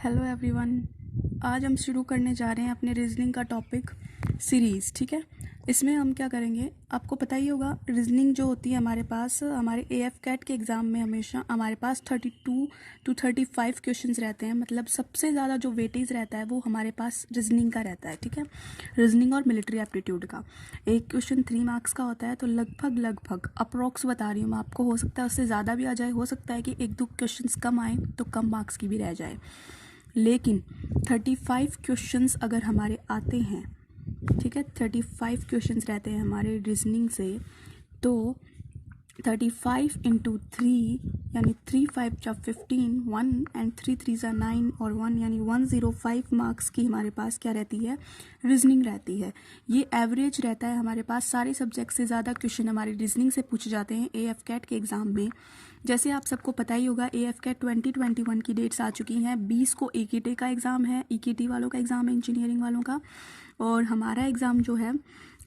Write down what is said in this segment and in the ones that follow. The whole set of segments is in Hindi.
Hello everyone. आज हम शुरू करने जा रहे हैं अपने रीजनिंग का टॉपिक सीरीज़। ठीक है, इसमें हम क्या करेंगे, आपको पता ही होगा रीजनिंग जो होती है हमारे पास, हमारे एएफ कैट के एग्ज़ाम में हमेशा हमारे पास 32 to 35 क्वेश्चंस रहते हैं। मतलब सबसे ज़्यादा जो वेटेज रहता है वो हमारे पास रीजनिंग का रहता है। ठीक है, रीजनिंग और मिलिट्री एप्टीट्यूड का एक क्वेश्चन 3 मार्क्स का होता है। तो लगभग अप्रॉक्स बता रही हूँ मैं आपको, हो सकता है उससे ज़्यादा भी आ जाए, हो सकता है कि एक दो क्वेश्चंस कम आए तो कम मार्क्स की भी रह जाए। लेकिन 35 क्वेश्चंस अगर हमारे आते हैं, ठीक है, 35 क्वेश्चंस रहते हैं हमारे रीजनिंग से, तो 35 इंटू 3 यानी 3 5 जा 15, 1 एंड 3 3 जा 9 और 1 यानी 105 मार्क्स की हमारे पास क्या रहती है, रीजनिंग रहती है। ये एवरेज रहता है हमारे पास। सारे सब्जेक्ट से ज़्यादा क्वेश्चन हमारे रीजनिंग से पूछे जाते हैं एएफ कैट के एग्ज़ाम में। जैसे आप सबको पता ही होगा एएफ कैट 2021 की डेट्स आ चुकी हैं। 20 को ईकेटी का एग्ज़ाम है, ईकेटी वालों का एग्ज़ाम है, इंजीनियरिंग वालों का। और हमारा एग्ज़ाम जो है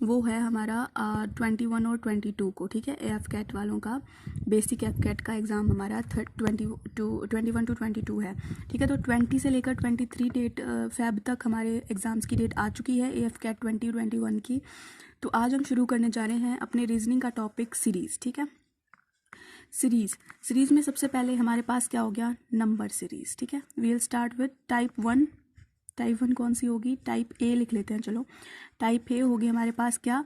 वो है हमारा 21 और 22 को। ठीक है, एएफ कैट वालों का बेसिक एफ कैट का एग्ज़ाम हमारा 21 to 22 है। ठीक है, तो 20 से लेकर 23 डेट फेब तक हमारे एग्ज़ाम्स की डेट आ चुकी है एएफ कैट 2021 की। तो आज हम शुरू करने जा रहे हैं अपने रीजनिंग का टॉपिक सीरीज़। ठीक है, सीरीज़ में सबसे पहले हमारे पास क्या हो गया, नंबर सीरीज़। ठीक है, we will start with type 1। Type 1 कौन सी होगी, टाइप ए लिख लेते हैं। चलो, टाइप ए होगी हमारे पास क्या,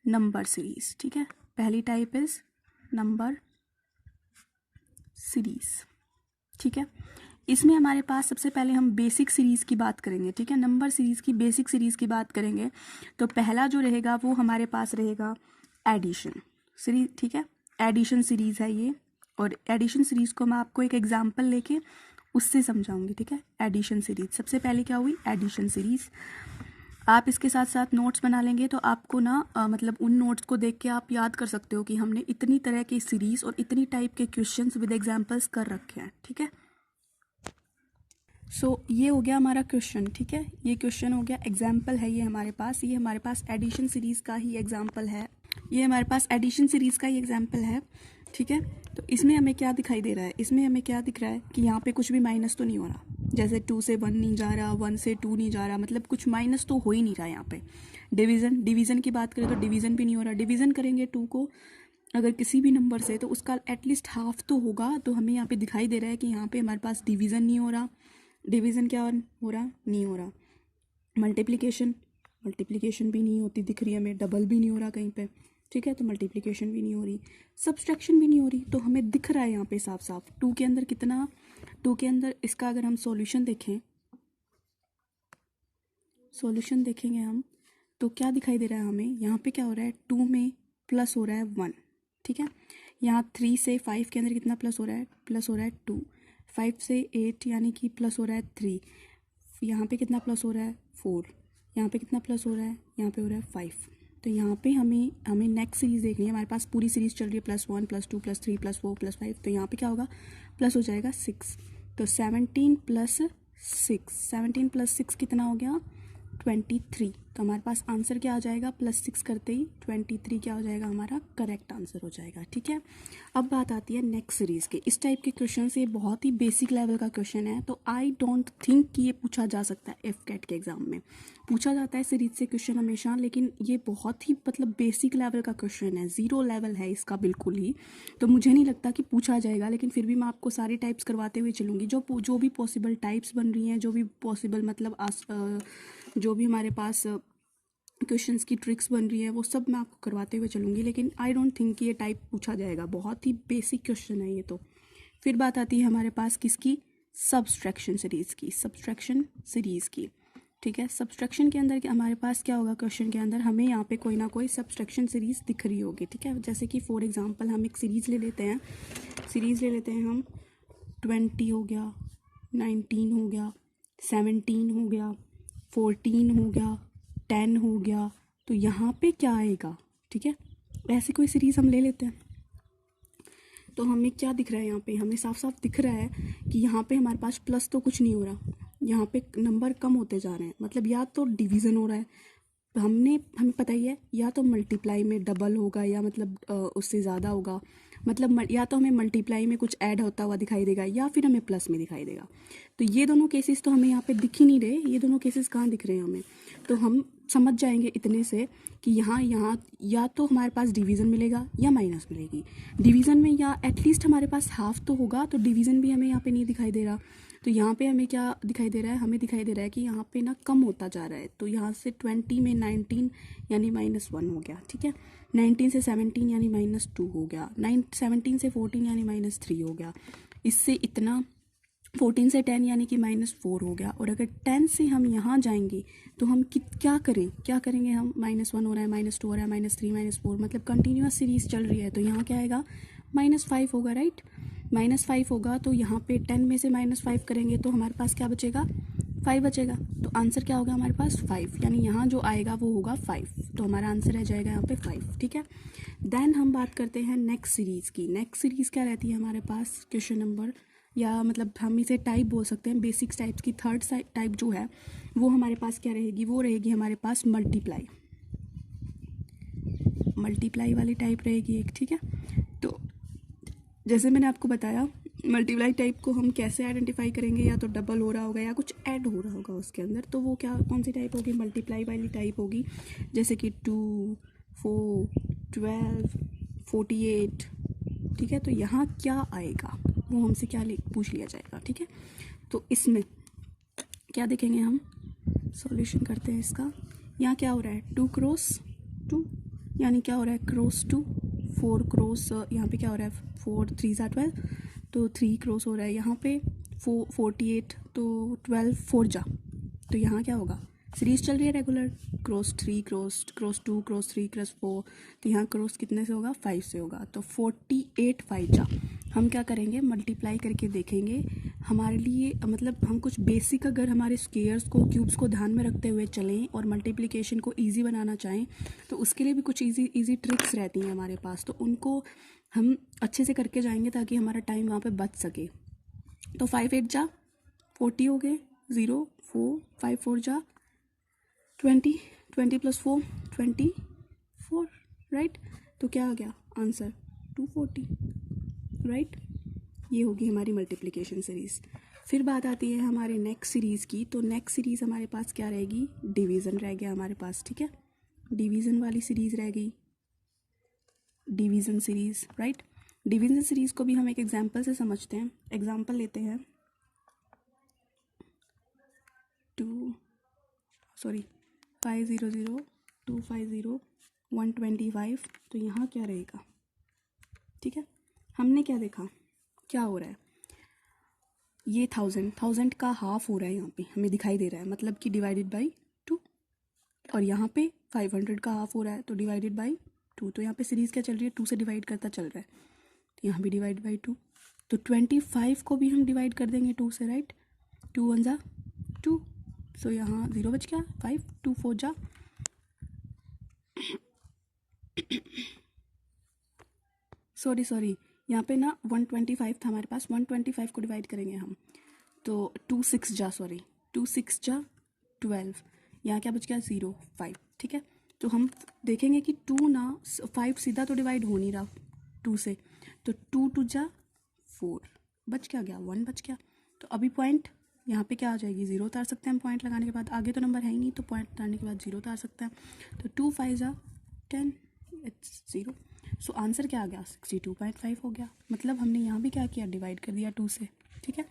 नंबर सीरीज़। ठीक है, पहली टाइप इज नंबर सीरीज़। ठीक है, इसमें हमारे पास सबसे पहले हम बेसिक सीरीज़ की बात करेंगे। ठीक है, नंबर सीरीज़ की बेसिक सीरीज़ की बात करेंगे तो पहला जो रहेगा वो हमारे पास रहेगा एडिशन सीरीज। ठीक है, एडिशन सीरीज़ है ये, और एडिशन सीरीज़ को मैं आपको एक एग्जांपल लेके उससे समझाऊंगी। ठीक है, एडिशन सीरीज़ सबसे पहले क्या हुई, एडिशन सीरीज़। आप इसके साथ साथ नोट्स बना लेंगे तो आपको ना मतलब उन नोट्स को देख के आप याद कर सकते हो कि हमने इतनी तरह की सीरीज़ और इतनी टाइप के क्वेश्चंस विद एग्जांपल्स कर रखे हैं। ठीक है, ये हो गया हमारा क्वेश्चन। ठीक है, ये क्वेश्चन हो गया, एग्जाम्पल है ये हमारे पास। ये हमारे पास एडिशन सीरीज़ का ही एग्जाम्पल है, ये हमारे पास एडिशन सीरीज़ का ही एग्जाम्पल है। ठीक है, तो इसमें हमें क्या दिखाई दे रहा है, इसमें हमें क्या दिख रहा है कि यहाँ पे कुछ भी माइनस तो नहीं हो रहा। जैसे 2 से 1 नहीं जा रहा, 1 से 2 नहीं जा रहा, मतलब कुछ माइनस तो हो ही नहीं रहा यहाँ पे। डिवीज़न की बात करें तो डिवीज़न भी नहीं हो रहा। डिवीज़न करेंगे 2 को अगर किसी भी नंबर से तो उसका एटलीस्ट हाफ तो होगा। तो हमें यहाँ पे दिखाई दे रहा है कि यहाँ पे हमारे पास डिवीज़न नहीं हो रहा। डिवीज़न क्या हो रहा, नहीं हो रहा। मल्टीप्लिकेशन भी नहीं होती दिख रही है हमें, डबल भी नहीं हो रहा कहीं पे। ठीक है, तो मल्टीप्लिकेशन भी नहीं हो रही, सब्सट्रैक्शन भी नहीं हो रही। तो हमें दिख रहा है यहाँ पे साफ साफ 2 के अंदर कितना, 2 के अंदर इसका अगर हम सॉल्यूशन देखेंगे हम तो क्या दिखाई दे रहा है हमें, यहाँ पे क्या हो रहा है, 2 में प्लस हो रहा है 1। ठीक है, यहाँ 3 से 5 के अंदर कितना प्लस हो रहा है, प्लस हो रहा है 2। 5 से 8 यानी कि प्लस हो रहा है 3। यहाँ पे कितना प्लस हो रहा है 4। यहाँ पे कितना प्लस हो रहा है, यहाँ पे हो रहा है 5। तो यहाँ पे हमें नेक्स्ट सीरीज़ देखनी है। हमारे पास पूरी सीरीज़ चल रही है +1 +2 +3 +4 +5। तो यहाँ पे क्या होगा, प्लस हो जाएगा 6। तो 17 + 6 कितना हो गया, 23। तो हमारे पास आंसर क्या आ जाएगा, +6 करते ही 23 क्या हो जाएगा, हमारा करेक्ट आंसर हो जाएगा। ठीक है, अब बात आती है नेक्स्ट सीरीज़ के। इस टाइप के क्वेश्चन से बहुत ही बेसिक लेवल का क्वेश्चन है, तो आई डोंट थिंक कि ये पूछा जा सकता है एफ कैट के एग्ज़ाम में। पूछा जाता है सीरीज से क्वेश्चन हमेशा, लेकिन ये बहुत ही मतलब बेसिक लेवल का क्वेश्चन है, 0 लेवल है इसका बिल्कुल ही। तो मुझे नहीं लगता कि पूछा जाएगा, लेकिन फिर भी मैं आपको सारी टाइप्स करवाते हुए चलूँगी। जो भी पॉसिबल टाइप्स बन रही हैं, जो भी पॉसिबल मतलब जो भी हमारे पास क्वेश्चंस की ट्रिक्स बन रही है, वो सब मैं आपको करवाते हुए चलूँगी। लेकिन आई डोंट थिंक कि ये टाइप पूछा जाएगा, बहुत ही बेसिक क्वेश्चन है ये तो। फिर बात आती है हमारे पास किसकी, सब्सट्रैक्शन सीरीज़ की। ठीक है, सब्सट्रैक्शन के अंदर हमारे पास क्या होगा, क्वेश्चन के अंदर हमें यहाँ पे कोई ना कोई सब्सट्रैक्शन सीरीज़ दिख रही होगी। ठीक है, जैसे कि फॉर एग्जांपल हम एक सीरीज़ ले लेते हैं हम 20 हो गया, 19 हो गया, 17 हो गया, 14 हो गया, 10 हो गया। तो यहाँ पे क्या आएगा, ठीक है, ऐसी कोई सीरीज़ हम ले लेते हैं। तो हमें क्या दिख रहा है, यहाँ पे हमें साफ साफ दिख रहा है कि यहाँ पे हमारे पास प्लस तो कुछ नहीं हो रहा, यहाँ पे नंबर कम होते जा रहे हैं। मतलब या तो डिवीज़न हो रहा है, हमें पता ही है, या तो मल्टीप्लाई में डबल होगा या मतलब उससे ज़्यादा होगा, मतलब या तो हमें मल्टीप्लाई में कुछ ऐड होता हुआ दिखाई देगा या फिर हमें प्लस में दिखाई देगा। तो ये दोनों केसेस तो हमें यहाँ पे दिख ही नहीं रहे, ये दोनों केसेस कहाँ दिख रहे हैं हमें। तो हम समझ जाएंगे इतने से कि यहाँ यहाँ या तो हमारे पास डिवीज़न मिलेगा या माइनस मिलेगी। डिवीज़न में या एटलीस्ट हमारे पास हाफ तो होगा, तो डिवीज़न भी हमें यहाँ पे नहीं दिखाई दे रहा। तो यहाँ पे हमें क्या दिखाई दे रहा है, हमें दिखाई दे रहा है कि यहाँ पे ना कम होता जा रहा है। तो यहाँ से 20 में 19 यानी -1 हो गया, ठीक है। 19 से 17 यानी -2 हो गया। 17 से 14 यानी -3 हो गया। इससे इतना 14 से 10 यानी कि -4 हो गया। और अगर 10 से हम यहाँ जाएंगे तो हम क्या करेंगे हम, -1 हो रहा है, -2 हो रहा है, -3 -4, मतलब कंटिन्यूअस सीरीज चल रही है। तो यहाँ क्या आएगा, -5 होगा, राइट। -5 होगा तो यहाँ पे 10 में से -5 करेंगे तो हमारे पास क्या बचेगा, 5 बचेगा। तो आंसर क्या होगा हमारे पास, 5, यानी यहाँ जो आएगा वो होगा 5। तो हमारा आंसर रह जाएगा यहाँ पे 5, ठीक है। देन हम बात करते हैं नेक्स्ट सीरीज़ की। नेक्स्ट सीरीज़ क्या रहती है हमारे पास, क्वेश्चन नंबर, या मतलब हम इसे टाइप बोल सकते हैं, बेसिक्स टाइप्स की थर्ड टाइप जो है वो हमारे पास क्या रहेगी, वो रहेगी हमारे पास मल्टीप्लाई वाली टाइप रहेगी एक, ठीक है। तो जैसे मैंने आपको बताया, मल्टीप्लाई टाइप को हम कैसे आइडेंटिफाई करेंगे, या तो डबल हो रहा होगा या कुछ ऐड हो रहा होगा उसके अंदर, तो वो क्या, कौन सी टाइप होगी, मल्टीप्लाई वाली टाइप होगी। जैसे कि 2, 4, 12, 48, ठीक है। तो यहाँ क्या आएगा वो हमसे क्या पूछ लिया जाएगा, ठीक है। तो इसमें क्या देखेंगे हम, सॉल्यूशन करते हैं इसका। यहाँ क्या हो रहा है, 2 क्रॉस 2, यानी क्या हो रहा है, क्रॉस 2। 4 क्रॉस, यहाँ पे क्या हो रहा है, 4 3 सा 12, तो 3 क्रॉस हो रहा है यहाँ पे 48, तो 12 4 जा, तो यहाँ क्या होगा, सीरीज चल रही है regular, cross 3 cross 2 cross 3 cross 4, तो यहाँ क्रॉस कितने से होगा, 5 से होगा। तो 48 5 जा, हम क्या करेंगे, मल्टीप्लाई करके देखेंगे। हमारे लिए मतलब हम कुछ बेसिक, अगर हमारे स्क्वायर्स को, क्यूब्स को ध्यान में रखते हुए चलें और मल्टीप्लिकेशन को इजी बनाना चाहें, तो उसके लिए भी कुछ इजी ट्रिक्स रहती हैं हमारे पास, तो उनको हम अच्छे से करके जाएंगे ताकि हमारा टाइम वहाँ पे बच सके। तो 5 8 जा 40 हो गए, 0 4 5 4 जा 20, 20 + 4 24, राइट। तो क्या आ गया आंसर, 240, राइट। ये होगी हमारी मल्टीप्लिकेशन सीरीज़। फिर बात आती है हमारे नेक्स्ट सीरीज़ की। तो नेक्स्ट सीरीज़ हमारे पास क्या रहेगी, डिवीज़न रह गया हमारे पास, ठीक है। डिवीज़न वाली सीरीज़ रह गई, division series, right. Division series को भी हम एक एग्जांपल से समझते हैं। एग्जांपल लेते हैं 500 250 125। तो यहाँ क्या रहेगा, ठीक है। हमने क्या देखा, क्या हो रहा है, ये 1000 का हाफ हो रहा है, यहाँ पे हमें दिखाई दे रहा है, मतलब कि डिवाइडेड बाई 2। और यहाँ पे 500 का हाफ हो रहा है तो डिवाइडेड बाई 2। तो यहाँ पे सीरीज़ क्या चल रही है, 2 से डिवाइड करता चल रहा है, तो यहाँ भी डिवाइड बाई 2। तो 25 को भी हम डिवाइड कर देंगे 2 से, राइट। 2 1 जा 2, सो यहाँ 0 बच गया, 5 2 4 जा सॉरी यहाँ पे ना 125 था हमारे पास, 125 को डिवाइड करेंगे हम, तो 2 6 जा 12, यहाँ क्या बच गया, 0 5, ठीक है। तो हम देखेंगे कि 2 ना 5 सीधा तो डिवाइड हो नहीं रहा 2 से, तो 2 2 जा 4, बच क्या गया, 1 बच गया। तो अभी पॉइंट यहाँ पे क्या आ जाएगी, 0 उतार सकते हैं हम पॉइंट लगाने के बाद, आगे तो नंबर है ही नहीं, तो पॉइंट उतारने के बाद 0 उतार सकते हैं। तो 2 5 जा 10, इट्स 0। सो आंसर क्या आ गया, 62.5 हो गया। मतलब हमने यहाँ भी क्या किया, डिवाइड कर दिया 2 से, ठीक है।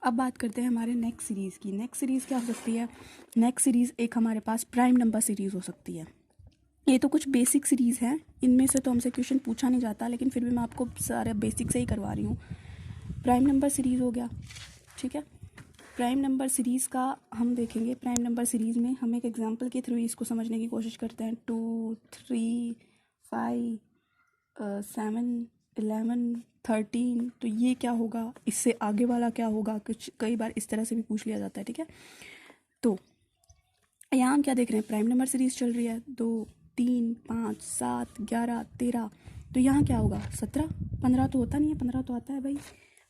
अब बात करते हैं हमारे नेक्स्ट सीरीज़ की। नेक्स्ट सीरीज़ क्या हो सकती है, नेक्स्ट सीरीज़ एक हमारे पास प्राइम नंबर सीरीज़ हो सकती है। ये तो कुछ बेसिक सीरीज़ है, इनमें से तो हमसे क्वेश्चन पूछा नहीं जाता, लेकिन फिर भी मैं आपको सारे बेसिक से ही करवा रही हूँ। प्राइम नंबर सीरीज़ हो गया, ठीक है। प्राइम नंबर सीरीज़ का हम देखेंगे, प्राइम नंबर सीरीज़ में हम एक एग्जांपल के थ्रू इसको समझने की कोशिश करते हैं। 2 3 5 7 11 13, तो ये क्या होगा, इससे आगे वाला क्या होगा, कुछ कई बार इस तरह से भी पूछ लिया जाता है, ठीक है। तो यहाँ हम क्या देख रहे हैं, प्राइम नंबर सीरीज़ चल रही है, 2 3 5 7 11 13, तो यहाँ क्या होगा, 17 15 तो होता नहीं है, 15 तो आता है भाई,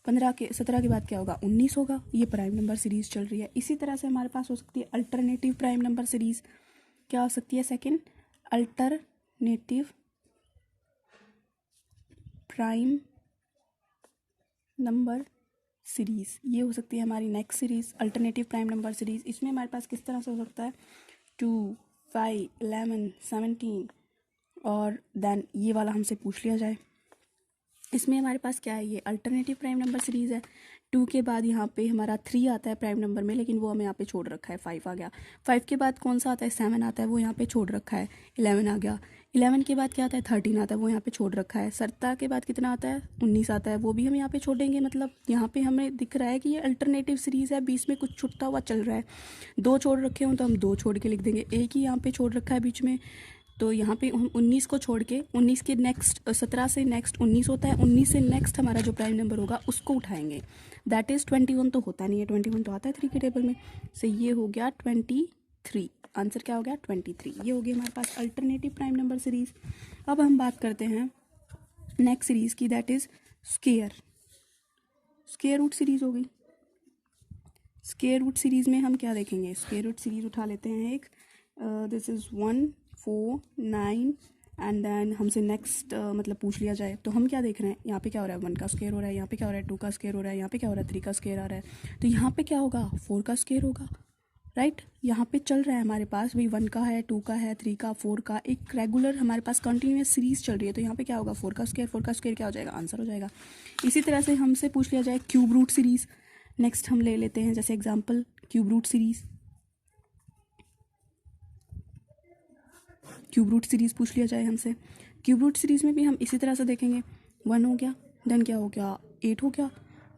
17 के बाद क्या होगा, 19 होगा। ये प्राइम नंबर सीरीज़ चल रही है। इसी तरह से हमारे पास हो सकती है अल्टरनेटिव प्राइम नंबर सीरीज़, क्या हो सकती है, second alternative prime number series, ये हो सकती है हमारी next series alternative prime number series. इसमें हमारे पास किस तरह से हो सकता है 2, 5, 11, 17 और देन ये वाला हमसे पूछ लिया जाए। इसमें हमारे पास क्या है, ये अल्टरनेटिव प्राइम नंबर सीरीज़ है। 2 के बाद यहाँ पे हमारा 3 आता है प्राइम नंबर में, लेकिन वो हमें यहाँ पे छोड़ रखा है, 5 आ गया। 5 के बाद कौन सा आता है, 7 आता है, वो यहाँ पे छोड़ रखा है, 11 आ गया। 11 के बाद क्या आता है, 13 आता है, वो यहाँ पे छोड़ रखा है। 17 के बाद कितना आता है, 19 आता है, वो भी हम यहाँ पे छोड़ेंगे। मतलब यहाँ पे हमें दिख रहा है कि ये अल्टरनेटिव सीरीज़ है, बीच में कुछ छुट्टा हुआ चल रहा है। 2 छोड़ रखे हों तो हम 2 छोड़ के लिख देंगे, एक ही यहाँ पे छोड़ रखा है बीच में, तो यहाँ पे हम 19 को छोड़ के 19 के नेक्स्ट 17 से नेक्स्ट 19 होता है, 19 से नेक्स्ट हमारा जो प्राइम नंबर होगा उसको उठाएंगे। दैट इज़ 21 तो होता नहीं है, 21 तो आता है 3 के टेबल में। से ये हो गया 23, आंसर क्या हो गया 23। ये हो गई हमारे पास अल्टरनेटिव प्राइम नंबर सीरीज़। अब हम बात करते हैं नेक्स्ट सीरीज़ की, that is square root series हो गई। स्क्वायर रूट सीरीज़ में हम क्या देखेंगे, स्क्वायर रूट सीरीज़ उठा लेते हैं एक, दिस इज़ 1, 4, 9 एंड देन हमसे नेक्स्ट मतलब पूछ लिया जाए तो हम क्या देख रहे हैं, यहाँ पे क्या हो रहा है 1 का स्क्वायर हो रहा है, यहाँ पे क्या हो रहा है 2 का स्क्वायर हो रहा है, यहाँ पे क्या हो रहा है 3 का स्क्वायर आ रहा है, तो यहाँ पे क्या होगा 4 का स्क्वायर होगा, राइट। यहाँ पे चल रहा है हमारे पास भाई 1 का है, 2 का है, 3 का, 4 का, एक रेगुलर हमारे पास कंटिन्यूस सीरीज चल रही है, तो यहाँ पे क्या होगा 4 का स्क्वायर क्या हो जाएगा, आंसर हो जाएगा। इसी तरह से हमसे पूछ लिया जाए क्यूब रूट सीरीज़, नेक्स्ट हम ले लेते हैं जैसे example cube root series. Cube root series पूछ लिया जाए हमसे, क्यूब रूट सीरीज़ में भी हम इसी तरह से देखेंगे, 1 हो गया, देन क्या हो गया 8 हो गया,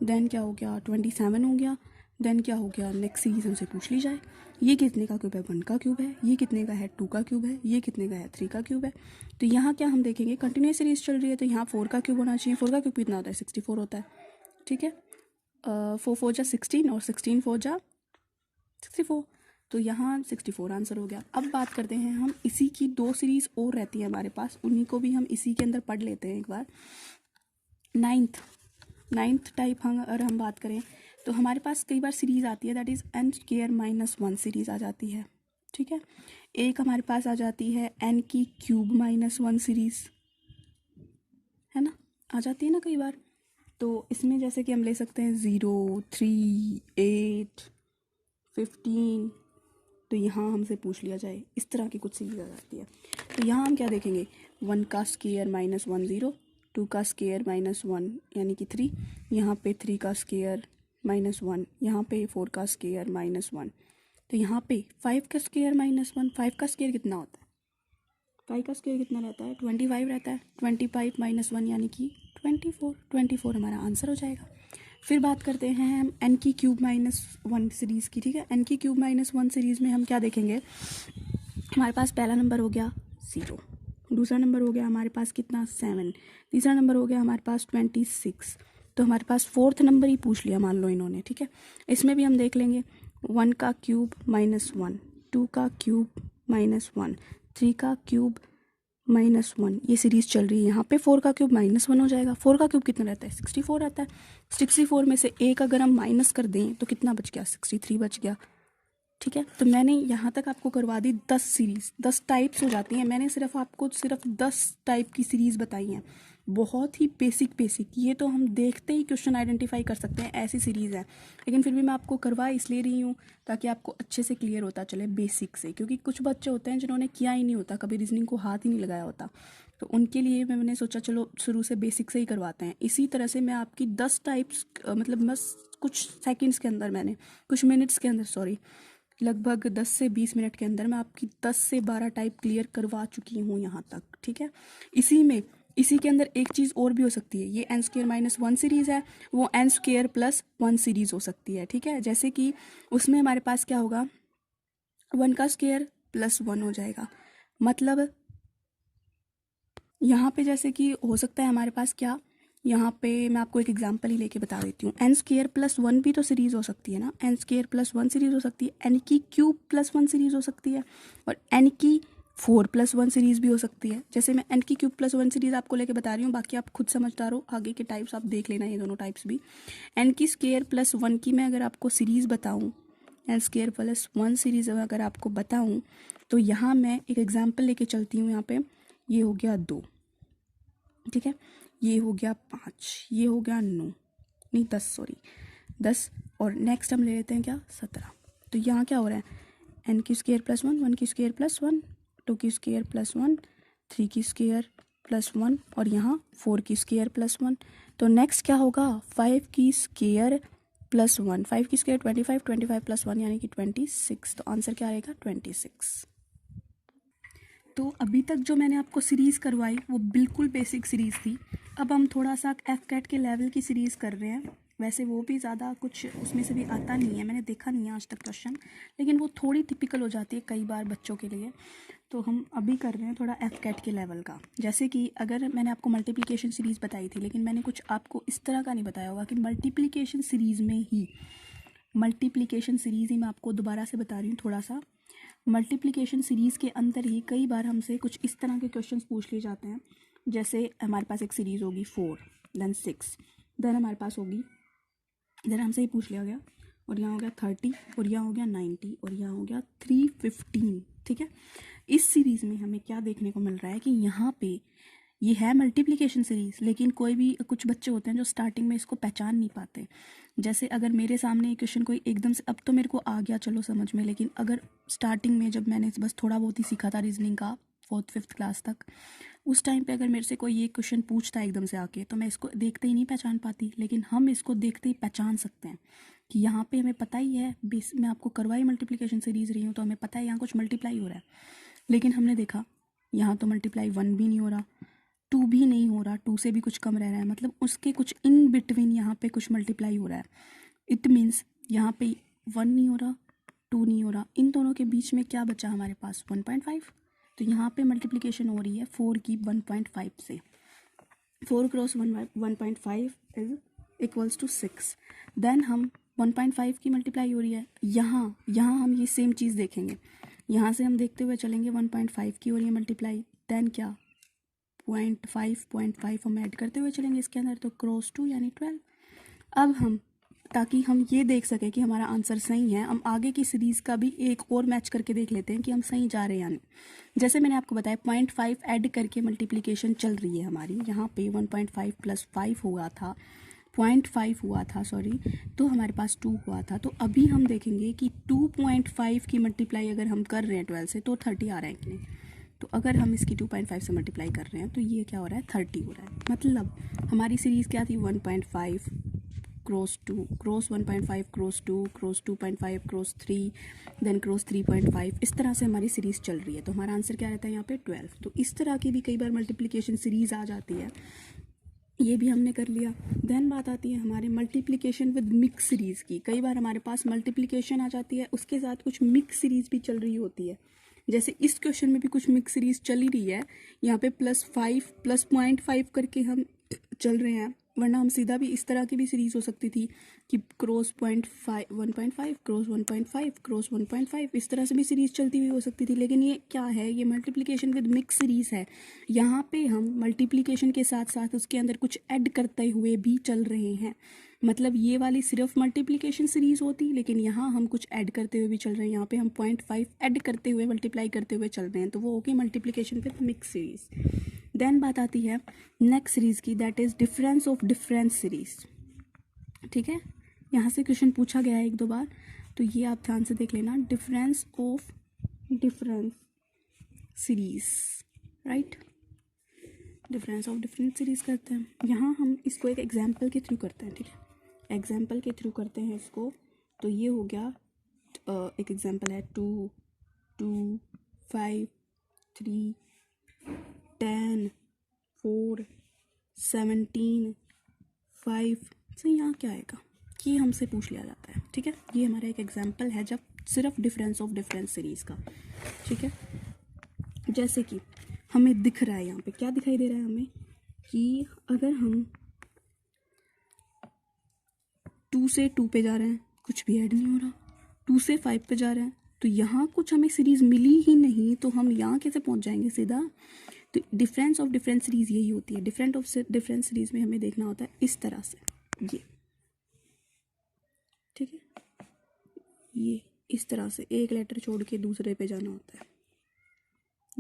देन क्या हो गया 27 हो गया, देन क्या हो गया, नेक्स्ट सीरीज़ हमसे पूछ ली जाए ये कितने का क्यूब है, 1 का क्यूब है, ये कितने का है 2 का क्यूब है, ये कितने का है 3 का क्यूब है। तो यहाँ क्या हम देखेंगे, कंटिन्यूस सीरीज़ चल रही है तो यहाँ 4 का क्यूब होना चाहिए। 4 का क्यूब कितना होता है 64 होता है, ठीक है। 4 4 जा 16 और 16 4 जा 64, तो यहाँ 64 आंसर हो गया। अब बात करते हैं हम इसी की 2 सीरीज़ और रहती है हमारे पास, उन्हीं को भी हम इसी के अंदर पढ़ लेते हैं एक बार। नाइन्थ टाइप अगर हम बात करें तो हमारे पास कई बार सीरीज़ आती है, that is n square minus 1 series आ जाती है, ठीक है। एक हमारे पास आ जाती है n की क्यूब माइनस 1 सीरीज़, है ना, आ जाती है ना कई बार। तो इसमें जैसे कि हम ले सकते हैं 0, 3, 8, 15, तो यहाँ हमसे पूछ लिया जाए इस तरह की कुछ सीरीज़ आ जाती है। तो यहाँ हम क्या देखेंगे, 1 का स्क्वायर माइनस 1 0, 2 का स्क्वायर माइनस 1 यानी कि 3, यहाँ पे 3 का स्क्वायर माइनस 1, यहाँ पे 4 का स्क्वायर माइनस 1, तो यहाँ पे 5 का स्क्वायर माइनस 1, 5 का स्क्वायर कितना होता है, 5 का स्क्वायर कितना रहता है 25 रहता है, 25 माइनस 1 यानी कि 24 हमारा आंसर हो जाएगा। फिर बात करते हैं हम n की क्यूब माइनस 1 सीरीज़ की, ठीक है। n की क्यूब माइनस 1 सीरीज़ में हम क्या देखेंगे, हमारे पास पहला नंबर हो गया 0, दूसरा नंबर हो गया हमारे पास कितना 7, तीसरा नंबर हो गया हमारे पास 26, तो हमारे पास फोर्थ नंबर ही पूछ लिया मान लो इन्होंने, ठीक है। इसमें भी हम देख लेंगे 1 का क्यूब माइनस 1, 2 का क्यूब माइनस 1, 3 का क्यूब माइनस 1, ये सीरीज़ चल रही है। यहाँ पे 4 का क्यूब माइनस 1 हो जाएगा। 4 का क्यूब कितना रहता है 64 रहता है। 64 में से एक अगर हम माइनस कर दें तो कितना बच गया 63 बच गया, ठीक है। तो मैंने यहाँ तक आपको करवा दी 10 सीरीज़, 10 टाइप्स हो जाती हैं। मैंने आपको सिर्फ 10 टाइप की सीरीज़ बताई हैं, बहुत ही बेसिक, ये तो हम देखते ही क्वेश्चन आइडेंटिफाई कर सकते हैं, ऐसी सीरीज़ है। लेकिन फिर भी मैं आपको करवा इसलिए रही हूँ ताकि आपको अच्छे से क्लियर होता चले बेसिक से, क्योंकि कुछ बच्चे होते हैं जिन्होंने किया ही नहीं होता, कभी रीजनिंग को हाथ ही नहीं लगाया होता, तो उनके लिए मैंने सोचा चलो शुरू से बेसिक से ही करवाते हैं। इसी तरह से मैं आपकी 10 टाइप्स मतलब बस कुछ सेकेंड्स के अंदर, मैंने कुछ मिनट्स के अंदर, सॉरी, लगभग 10 से 20 मिनट के अंदर मैं आपकी 10 से 12 टाइप क्लियर करवा चुकी हूँ यहाँ तक, ठीक है। इसी के अंदर एक चीज़ और भी हो सकती है, ये n स्क्वायर माइनस 1 सीरीज़ है, वो n स्क्वायर प्लस 1 सीरीज़ हो सकती है, ठीक है। जैसे कि उसमें हमारे पास क्या होगा, 1 का स्क्वायर प्लस 1 हो जाएगा, मतलब यहाँ पे जैसे कि हो सकता है हमारे पास क्या, यहाँ पे मैं आपको एक एग्जांपल ही लेके बता देती हूँ। n स्क्वायर प्लस 1 भी तो सीरीज़ हो सकती है ना, n स्क्वायर प्लस 1 सीरीज़ हो सकती है, n की क्यूब प्लस 1 सीरीज़ हो सकती है, और n की 4 प्लस 1 सीरीज़ भी हो सकती है। जैसे मैं n की क्यूब प्लस 1 सीरीज़ आपको लेके बता रही हूँ, बाकी आप खुद समझदार हो, आगे के टाइप्स आप देख लेना, ये दोनों टाइप्स भी। n की स्क्वायर प्लस 1 की मैं अगर आपको सीरीज़ बताऊँ, n स्क्वायर प्लस 1 सीरीज़ अगर आपको बताऊँ, तो यहाँ मैं एक एग्जाम्पल लेके चलती हूँ। यहाँ पे ये हो गया 2, ठीक है, ये हो गया 5, ये हो गया 9, नहीं 10 सॉरी 10, और नेक्स्ट हम ले लेते हैं क्या 17। तो यहाँ क्या हो रहा है n की स्क्वायर प्लस 1, 1 की स्क्वायर प्लस 1, 2 की स्क्वायर प्लस 1, 3 की स्क्वायर प्लस 1, और यहाँ 4 की स्क्वायर प्लस 1। तो नेक्स्ट क्या होगा 5 की स्क्वायर प्लस 1, 5 की स्क्वायर 25, 25 प्लस 1 यानी कि 26। तो आंसर क्या आएगा 26। तो अभी तक जो मैंने आपको सीरीज़ करवाई वो बिल्कुल बेसिक सीरीज़ थी। अब हम थोड़ा सा एफ कैट के लेवल की सीरीज़ कर रहे हैं। वैसे वो भी ज़्यादा कुछ उसमें से भी आता नहीं है, मैंने देखा नहीं है आज तक क्वेश्चन, लेकिन वो थोड़ी टिपिकल हो जाती है कई बार बच्चों के लिए। तो हम अभी कर रहे हैं थोड़ा एफ कैट के लेवल का। जैसे कि अगर मैंने आपको मल्टीप्लिकेशन सीरीज़ बताई थी, लेकिन मैंने कुछ आपको इस तरह का नहीं बताया होगा कि मल्टीप्लिकेशन सीरीज़ में ही, मल्टीप्लिकेशन सीरीज़ ही मैं आपको दोबारा से बता रही हूँ थोड़ा सा। मल्टीप्लिकेशन सीरीज़ के अंदर ही कई बार हमसे कुछ इस तरह के क्वेश्चंस पूछ लिए जाते हैं। जैसे हमारे पास एक सीरीज़ होगी 4 देन 6, देन हमारे पास होगी, देन हमसे ही पूछ लिया गया, और यहाँ हो गया 30, और यहाँ हो गया 90, और यहाँ हो गया 315। ठीक है, इस सीरीज़ में हमें क्या देखने को मिल रहा है कि यहाँ पे ये है मल्टीप्लिकेशन सीरीज़, लेकिन कोई भी कुछ बच्चे होते हैं जो स्टार्टिंग में इसको पहचान नहीं पाते। जैसे अगर मेरे सामने क्वेश्चन कोई एकदम से, अब तो मेरे को आ गया चलो समझ में, लेकिन अगर स्टार्टिंग में जब मैंने बस थोड़ा बहुत ही सीखा था रीजनिंग का 4th-5th क्लास तक, उस टाइम पे अगर मेरे से कोई ये क्वेश्चन पूछता है एकदम से आके, तो मैं इसको देखते ही नहीं पहचान पाती। लेकिन हम इसको देखते ही पहचान सकते हैं कि यहाँ पे हमें पता ही है, बेस मैं आपको करवाई मल्टीप्लिकेशन सीरीज़ रही हूँ तो हमें पता है यहाँ कुछ मल्टीप्लाई हो रहा है। लेकिन हमने देखा यहाँ तो मल्टीप्लाई 1 भी नहीं हो रहा, 2 भी नहीं हो रहा, 2 से भी कुछ कम रह रहा है, मतलब उसके कुछ इन बिटवीन यहाँ पे कुछ मल्टीप्लाई हो रहा है। इट मीन्स यहाँ पे 1 नहीं हो रहा, 2 नहीं हो रहा, इन दोनों के बीच में क्या बचा हमारे पास 1.5। तो यहाँ पे मल्टीप्लिकेशन हो रही है 4 की 1.5 से। 4 cross 1.5 is equals to 6। Then हम 1.5 की मल्टीप्लाई हो रही है, यहाँ हम ये सेम चीज़ देखेंगे। यहाँ से हम देखते हुए चलेंगे 1.5 की हो रही है मल्टीप्लाई, देन क्या 0.5 हम ऐड करते हुए चलेंगे इसके अंदर, तो क्रॉस 2 यानी 12। अब हम, ताकि हम ये देख सकें कि हमारा आंसर सही है, हम आगे की सीरीज़ का भी एक और मैच करके देख लेते हैं कि हम सही जा रहे हैं या नहीं। जैसे मैंने आपको बताया 0.5 ऐड करके मल्टीप्लिकेशन चल रही है हमारी, यहाँ पे 1.5 प्लस 5 हुआ था, 0.5 हुआ था सॉरी, तो हमारे पास 2 हुआ था। तो अभी हम देखेंगे कि 2.5 की मल्टीप्लाई अगर हम कर रहे हैं 12 से तो 30 आ रहा है कि नहीं। तो अगर हम इसकी 2.5 से मल्टीप्लाई कर रहे हैं तो ये क्या हो रहा है 30 हो रहा है। मतलब हमारी सीरीज़ क्या थी 1.5 cross 2 cross 1.5 cross 2 cross 2.5 cross 3 then cross 3.5, इस तरह से हमारी सीरीज़ चल रही है। तो हमारा आंसर क्या रहता है यहाँ पे 12। तो इस तरह की भी कई बार मल्टीप्लिकेशन सीरीज़ आ जाती है, ये भी हमने कर लिया। देन बात आती है हमारे मल्टीप्लिकेशन विद मिक्स सीरीज़ की। कई बार हमारे पास मल्टीप्लिकेशन आ जाती है, उसके साथ कुछ मिक्स सीरीज़ भी चल रही होती है। जैसे इस क्वेश्चन में भी कुछ मिक्स सीरीज़ चल ही रही है, यहाँ पे +5 प्लस 0.5 करके हम चल रहे हैं, वरना हम सीधा भी इस तरह की भी सीरीज़ हो सकती थी कि क्रॉस 1.5 क्रॉस 1.5 क्रॉस 1.5, इस तरह से भी सीरीज़ चलती हुई हो सकती थी। लेकिन ये क्या है, ये मल्टीप्लिकेशन विद मिक्स सीरीज़ है। यहाँ पे हम मल्टीप्लिकेशन के साथ साथ उसके अंदर कुछ ऐड करते हुए भी चल रहे हैं। मतलब ये वाली सिर्फ मल्टीप्लिकेशन सीरीज़ होती, लेकिन यहाँ हम कुछ ऐड करते हुए भी चल रहे हैं। यहाँ पे हम 0.5 ऐड करते हुए मल्टीप्लाई करते हुए चल रहे हैं, तो वो होगी multiplication with mix series. Then बात आती है नेक्स्ट सीरीज़ की, that is difference of difference series. ठीक है, यहाँ से क्वेश्चन पूछा गया है 1-2 बार, तो ये आप ध्यान से देख लेना, difference of difference series, right. Difference of difference series करते हैं, यहाँ हम इसको एक एग्जाम्पल के थ्रू करते हैं। ठीक है, एग्जाम्पल के थ्रू करते हैं इसको। तो ये हो गया एक एग्जाम्पल है 2, 2, 5, 3, 10, 4, 17, 5 से यहाँ क्या आएगा, ये हमसे पूछ लिया जाता है। ठीक है, ये हमारा एक एग्जाम्पल है जब सिर्फ डिफरेंस ऑफ डिफरेंस सीरीज़ का। ठीक है, जैसे कि हमें दिख रहा है यहाँ पे, क्या दिखाई दे रहा है हमें कि अगर हम 2 से 2 पे जा रहे हैं, कुछ भी ऐड नहीं हो रहा, 2 से 5 पे जा रहे हैं, तो यहाँ कुछ हमें सीरीज़ मिली ही नहीं, तो हम यहाँ कैसे पहुँच जाएंगे सीधा। तो डिफरेंस ऑफ डिफरेंस सीरीज़ यही होती है। डिफरेंस ऑफ डिफरेंस सीरीज़ में हमें देखना होता है इस तरह से, ये ठीक है, ये इस तरह से एक लेटर छोड़ के दूसरे पे जाना होता है,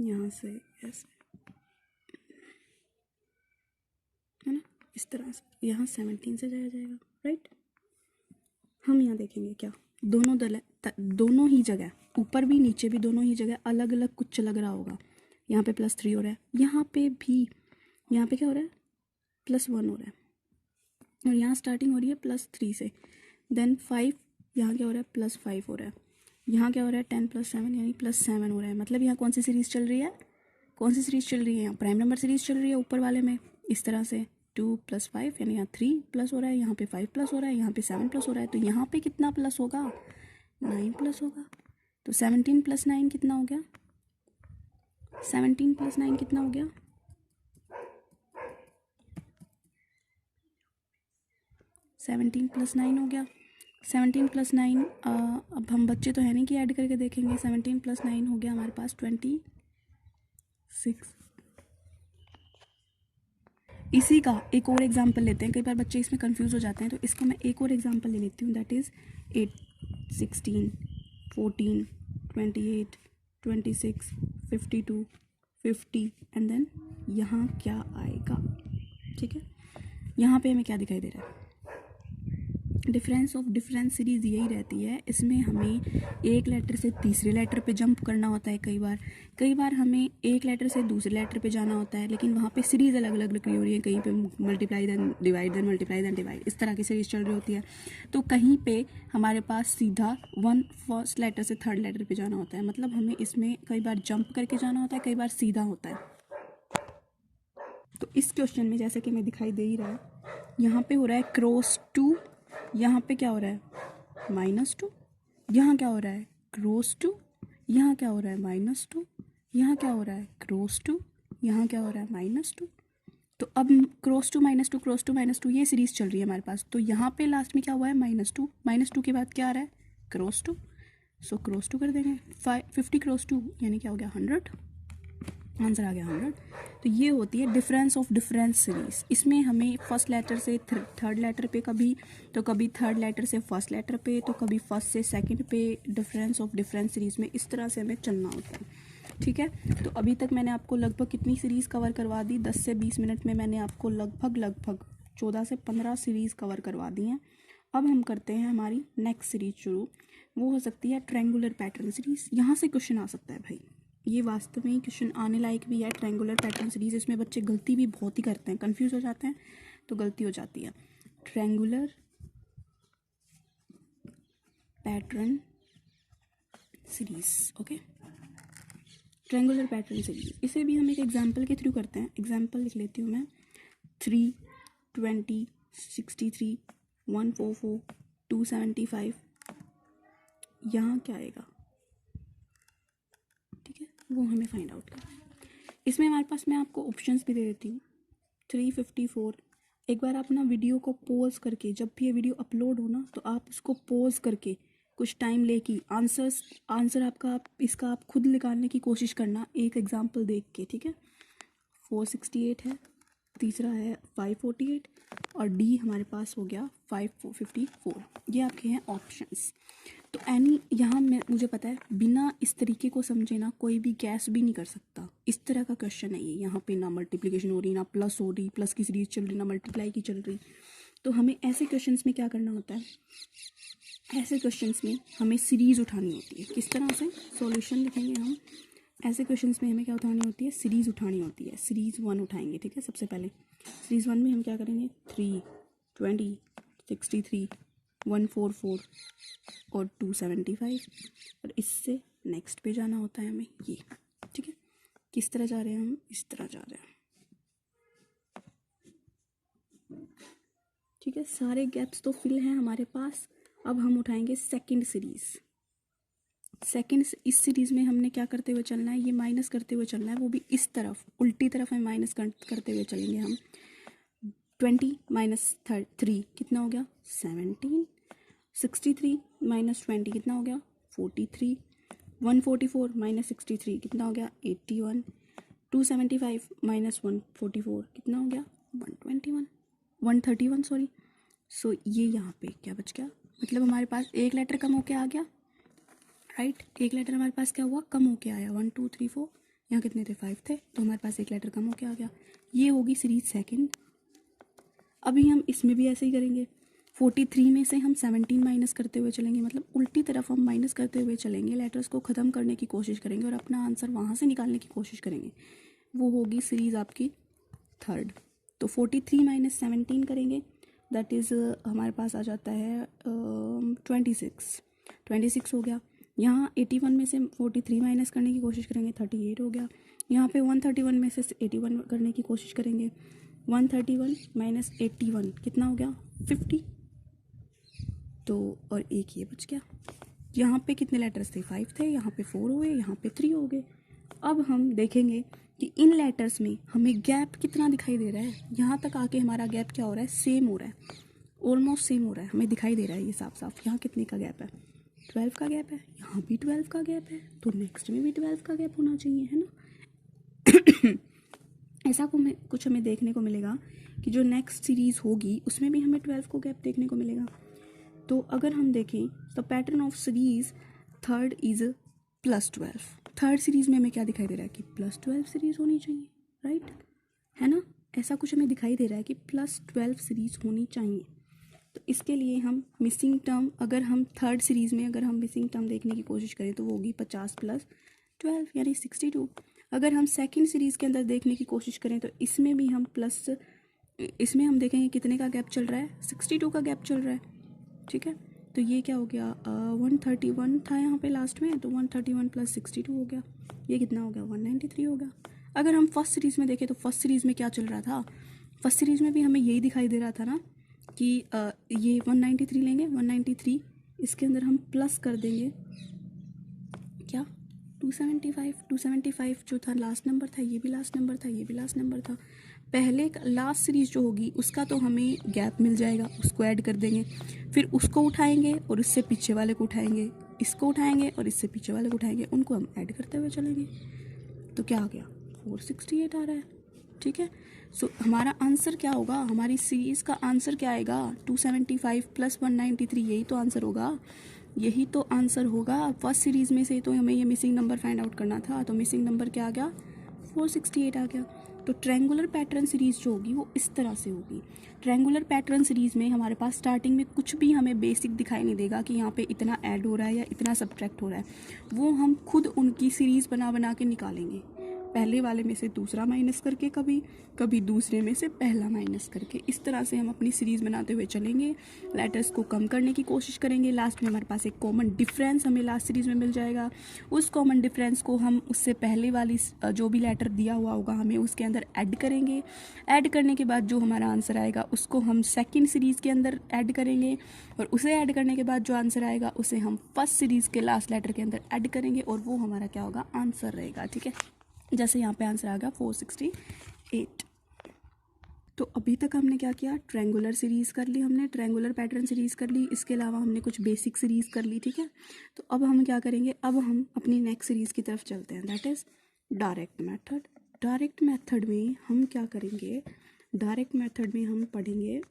यहाँ से ऐसे, है ना, इस तरह से। यहाँ 17 से जाया जाएगा, राइट। हम यहाँ देखेंगे क्या, दोनों ही जगह, ऊपर भी नीचे भी दोनों ही जगह अलग अलग कुछ लग रहा होगा। यहाँ पे +3 हो रहा है, यहाँ पे भी, यहाँ पे क्या हो रहा है, +1 हो रहा है, और यहाँ स्टार्टिंग हो रही है +3 से, देन 5, यहाँ क्या हो रहा है, +5 हो रहा है, यहाँ क्या हो रहा है 10 + 7 यानी +7 हो रहा है। मतलब यहाँ कौन सी सीरीज़ चल रही है, कौन सी सीरीज़ चल रही है, यहाँ प्राइम नंबर सीरीज़ चल रही है ऊपर वाले में, इस तरह से 2 + 5 यानी यहाँ 3+ हो रहा है, यहाँ पे 5+ हो रहा है, यहाँ पे 7+ हो रहा है, तो यहाँ पे कितना प्लस होगा, 9+ होगा। तो 17 + 9 कितना हो गया, 17 + 9 कितना हो गया, 17 + 9 हो गया। 17 + 9, अब हम बच्चे तो है नहीं कि ऐड करके देखेंगे। 17 + 9 हो गया हमारे पास 26। इसी का एक और एग्जांपल लेते हैं, कई बार बच्चे इसमें कंफ्यूज हो जाते हैं, तो इसका मैं एक और एग्जांपल ले लेती हूँ, दैट इज़ 8, 16, 14, 28, 26, 52, 50 एंड देन यहाँ क्या आएगा। ठीक है, यहाँ पे हमें क्या दिखाई दे रहा है, डिफरेंस ऑफ डिफरेंस सीरीज़ यही रहती है। इसमें हमें एक लेटर से तीसरे लेटर पे जंप करना होता है, कई बार हमें एक लेटर से दूसरे लेटर पे जाना होता है, लेकिन वहाँ पे सीरीज़ अलग अलग लिखी हो रही है, कहीं पे multiply then divide then multiply then divide, इस तरह की सीरीज़ चल रही होती है। तो कहीं पे हमारे पास सीधा फर्स्ट लेटर से थर्ड लेटर पर जाना होता है, मतलब हमें इसमें कई बार जंप करके जाना होता है, कई बार सीधा होता है। तो इस क्वेश्चन में जैसे कि हमें दिखाई दे ही रहा है, यहाँ पे हो रहा है क्रॉस 2, यहाँ पे क्या हो रहा है -2, यहाँ क्या हो रहा है क्रॉस 2, यहाँ क्या हो रहा है -2, यहाँ क्या हो रहा है क्रॉस 2, यहाँ क्या हो रहा है -2। तो अब क्रॉस 2 -2 ये सीरीज चल रही है हमारे पास। तो यहाँ पे लास्ट में क्या हुआ है -2 के बाद क्या आ रहा है क्रॉस 2, सो क्रॉस 2 कर देंगे। 50 क्रॉस 2 यानी क्या हो गया 100, आंसर आ गया 100। तो ये होती है डिफरेंस ऑफ डिफरेंस सीरीज़। इसमें हमें फर्स्ट लेटर से थर्ड लेटर पे, कभी थर्ड लेटर से फर्स्ट लेटर पे, तो कभी फर्स्ट से सेकंड पे, डिफरेंस ऑफ डिफरेंस सीरीज़ में इस तरह से हमें चलना होता है। ठीक है, तो अभी तक मैंने आपको लगभग कितनी सीरीज़ कवर करवा दी, 10 से 20 मिनट में मैंने आपको लगभग 14 से 15 सीरीज़ कवर करवा दी हैं। अब हम करते हैं हमारी नेक्स्ट सीरीज़ शुरू, वो हो सकती है ट्रायंगुलर पैटर्न सीरीज़। यहाँ से क्वेश्चन आ सकता है भाई, ये वास्तव में क्वेश्चन आने लायक भी है। ट्रायंगुलर पैटर्न सीरीज़, इसमें बच्चे गलती भी बहुत ही करते हैं, कंफ्यूज हो जाते हैं, तो गलती हो जाती है। Triangular pattern series, okay, triangular pattern series, इसे भी हम एक एग्जांपल के थ्रू करते हैं। एग्जांपल लिख लेती हूँ मैं, 3, 20, 63, 144, 275, यहाँ क्या आएगा, ठीक है, वो हमें फाइंड आउट करना है। इसमें हमारे पास, मैं आपको ऑप्शंस भी दे देती हूँ, 354। एक बार आप ना वीडियो को पॉज करके, जब भी ये वीडियो अपलोड हो ना, तो आप उसको पॉज करके कुछ टाइम लेके आंसर आपका, इसका आप खुद निकालने की कोशिश करना, एक एग्जांपल देख के, ठीक है। 468 है, तीसरा है 548, और डी हमारे पास हो गया 554। ये आपके हैं ऑप्शंस। तो यहाँ मुझे पता है, बिना इस तरीके को समझे ना कोई भी गैस भी नहीं कर सकता। इस तरह का क्वेश्चन है ये, यहाँ पे ना मल्टीप्लिकेशन हो रही, ना प्लस हो रही, प्लस की सीरीज चल रही, ना मल्टीप्लाई की चल रही। तो हमें ऐसे क्वेश्चंस में क्या करना होता है, ऐसे क्वेश्चंस में हमें सीरीज़ उठानी होती है। किस तरह से सॉल्यूशन लिखेंगे हम, ऐसे क्वेश्चंस में हमें क्या उठानी होती है, सीरीज़ उठानी होती है। सीरीज़ 1 उठाएंगे, ठीक है। सबसे पहले सीरीज़ 1 में हम क्या करेंगे, 3, 20, 63, 144 और 275, और इससे नेक्स्ट पे जाना होता है हमें, ये, ठीक है। किस तरह जा रहे हैं हम, इस तरह जा रहे हैं, ठीक है। सारे गैप्स तो फिल हैं हमारे पास। अब हम उठाएंगे सेकंड सीरीज़। इस सीरीज़ में हमने क्या करते हुए चलना है, ये माइनस करते हुए चलना है, वो भी इस तरफ, उल्टी तरफ हमें माइनस करते हुए चलेंगे हम। 20 - 3 कितना हो गया, 17। 63 - 20 कितना हो गया, 43। 144 - 63 कितना हो गया, 81। 275 - 144 कितना हो गया, 131 सॉरी। सो ये यहाँ पे क्या बच गया, मतलब हमारे पास एक लेटर कम होके आ गया, राइट। एक लेटर हमारे पास क्या हुआ, कम होके आया। 1 2 3 4, यहाँ कितने थे, 5 थे, तो हमारे पास एक लेटर कम होके आ गया। ये होगी सीरीज सेकंड। अभी हम इसमें भी ऐसे ही करेंगे। 43 में से हम 17 माइनस करते हुए चलेंगे, मतलब उल्टी तरफ हम माइनस करते हुए चलेंगे, लेटर्स को ख़त्म करने की कोशिश करेंगे और अपना आंसर वहाँ से निकालने की कोशिश करेंगे। वो होगी सीरीज़ आपकी थर्ड। तो 43 माइनस 17 करेंगे, दैट इज़ हमारे पास आ जाता है 26 हो गया। यहाँ 81 में से 43 माइनस करने की कोशिश करेंगे, 38 हो गया। यहाँ पे 131 में से 81 करने की कोशिश करेंगे, 131 माइनस 81 कितना हो गया, 50। तो और एक ये बच गया। यहाँ पे कितने लेटर्स थे, 5 थे, यहाँ पे 4 हुए, यहाँ पे 3 हो गए। अब हम देखेंगे कि इन लेटर्स में हमें गैप कितना दिखाई दे रहा है। यहाँ तक आके हमारा गैप क्या हो रहा है, सेम हो रहा है, ऑलमोस्ट सेम हो रहा है, हमें दिखाई दे रहा है ये साफ साफ। यहाँ कितने का गैप है, 12 का गैप है, यहाँ भी 12 का गैप है, तो नेक्स्ट में भी 12 का गैप होना चाहिए, है ना। ऐसा कुछ हमें देखने को मिलेगा कि जो नेक्स्ट सीरीज़ होगी उसमें भी हमें 12 को गैप देखने को मिलेगा। तो अगर हम देखें the pattern of series third is +12, third series में हमें क्या दिखाई दे रहा है कि +12 सीरीज़ होनी चाहिए, राइट, है ना। ऐसा कुछ हमें दिखाई दे रहा है कि +12 सीरीज़ होनी चाहिए। तो इसके लिए हम मिसिंग टर्म, अगर हम थर्ड सीरीज़ में अगर हम मिसिंग टर्म देखने की कोशिश करें तो वो होगी 50 + 12 यानी 62। अगर हम सेकंड सीरीज़ के अंदर देखने की कोशिश करें तो इसमें भी हम इसमें हम देखेंगे कितने का गैप चल रहा है, 62 का गैप चल रहा है, ठीक है। तो ये क्या हो गया, 131 था यहाँ पे लास्ट में, तो 131 + 62 हो गया, ये कितना हो गया, 193 हो गया। अगर हम फर्स्ट सीरीज़ में देखें तो फर्स्ट सीरीज़ में क्या चल रहा था, फर्स्ट सीरीज़ में भी हमें यही दिखाई दे रहा था ना कि ये 193 लेंगे, 193 इसके अंदर हम प्लस कर देंगे क्या, 275 जो था लास्ट नंबर था, ये भी लास्ट नंबर था, ये भी लास्ट नंबर था। पहले लास्ट सीरीज़ जो होगी उसका तो हमें गैप मिल जाएगा, उसको ऐड कर देंगे, फिर उसको उठाएंगे और उससे पीछे वाले को उठाएंगे, इसको उठाएंगे और इससे पीछे वाले को उठाएंगे, उनको हम ऐड करते हुए चलेंगे। तो क्या आ गया, 468 आ रहा है, ठीक है। सो हमारा आंसर क्या होगा, हमारी सीरीज़ का आंसर क्या आएगा, 275 + 193, यही तो आंसर होगा, यही तो आंसर होगा। फर्स्ट सीरीज़ में से तो हमें ये मिसिंग नंबर फाइंड आउट करना था, तो मिसिंग नंबर क्या आ गया, 468 आ गया। तो ट्रायंगुलर पैटर्न सीरीज़ जो होगी वो इस तरह से होगी। ट्रायंगुलर पैटर्न सीरीज़ में हमारे पास स्टार्टिंग में कुछ भी हमें बेसिक दिखाई नहीं देगा कि यहाँ पे इतना ऐड हो रहा है या इतना सब्ट्रैक्ट हो रहा है, वो हम खुद उनकी सीरीज़ बना बना के निकालेंगे, पहले वाले में से दूसरा माइनस करके, कभी दूसरे में से पहला माइनस करके, इस तरह से हम अपनी सीरीज़ बनाते हुए चलेंगे, लेटर्स को कम करने की कोशिश करेंगे। लास्ट में हमारे पास एक कॉमन डिफरेंस हमें लास्ट सीरीज़ में मिल जाएगा, उस कॉमन डिफरेंस को हम उससे पहले वाली जो भी लेटर दिया हुआ होगा हमें उसके अंदर ऐड करेंगे। ऐड करने के बाद जो हमारा आंसर आएगा उसको हम सेकेंड सीरीज़ के अंदर ऐड करेंगे, और उसे ऐड करने के बाद जो आंसर आएगा उसे हम फर्स्ट सीरीज़ के लास्ट लेटर के अंदर ऐड करेंगे, और वो हमारा क्या होगा, आंसर रहेगा, ठीक है। जैसे यहाँ पे आंसर आ गया 468। तो अभी तक हमने क्या किया, ट्रायंगुलर सीरीज़ कर ली हमने, ट्रायंगुलर पैटर्न सीरीज़ कर ली, इसके अलावा हमने कुछ बेसिक सीरीज़ कर ली, ठीक है। तो अब हम क्या करेंगे, अब हम अपनी नेक्स्ट सीरीज़ की तरफ चलते हैं, that is direct method. Direct method में हम क्या करेंगे, डायरेक्ट मेथड में हम पढ़ेंगे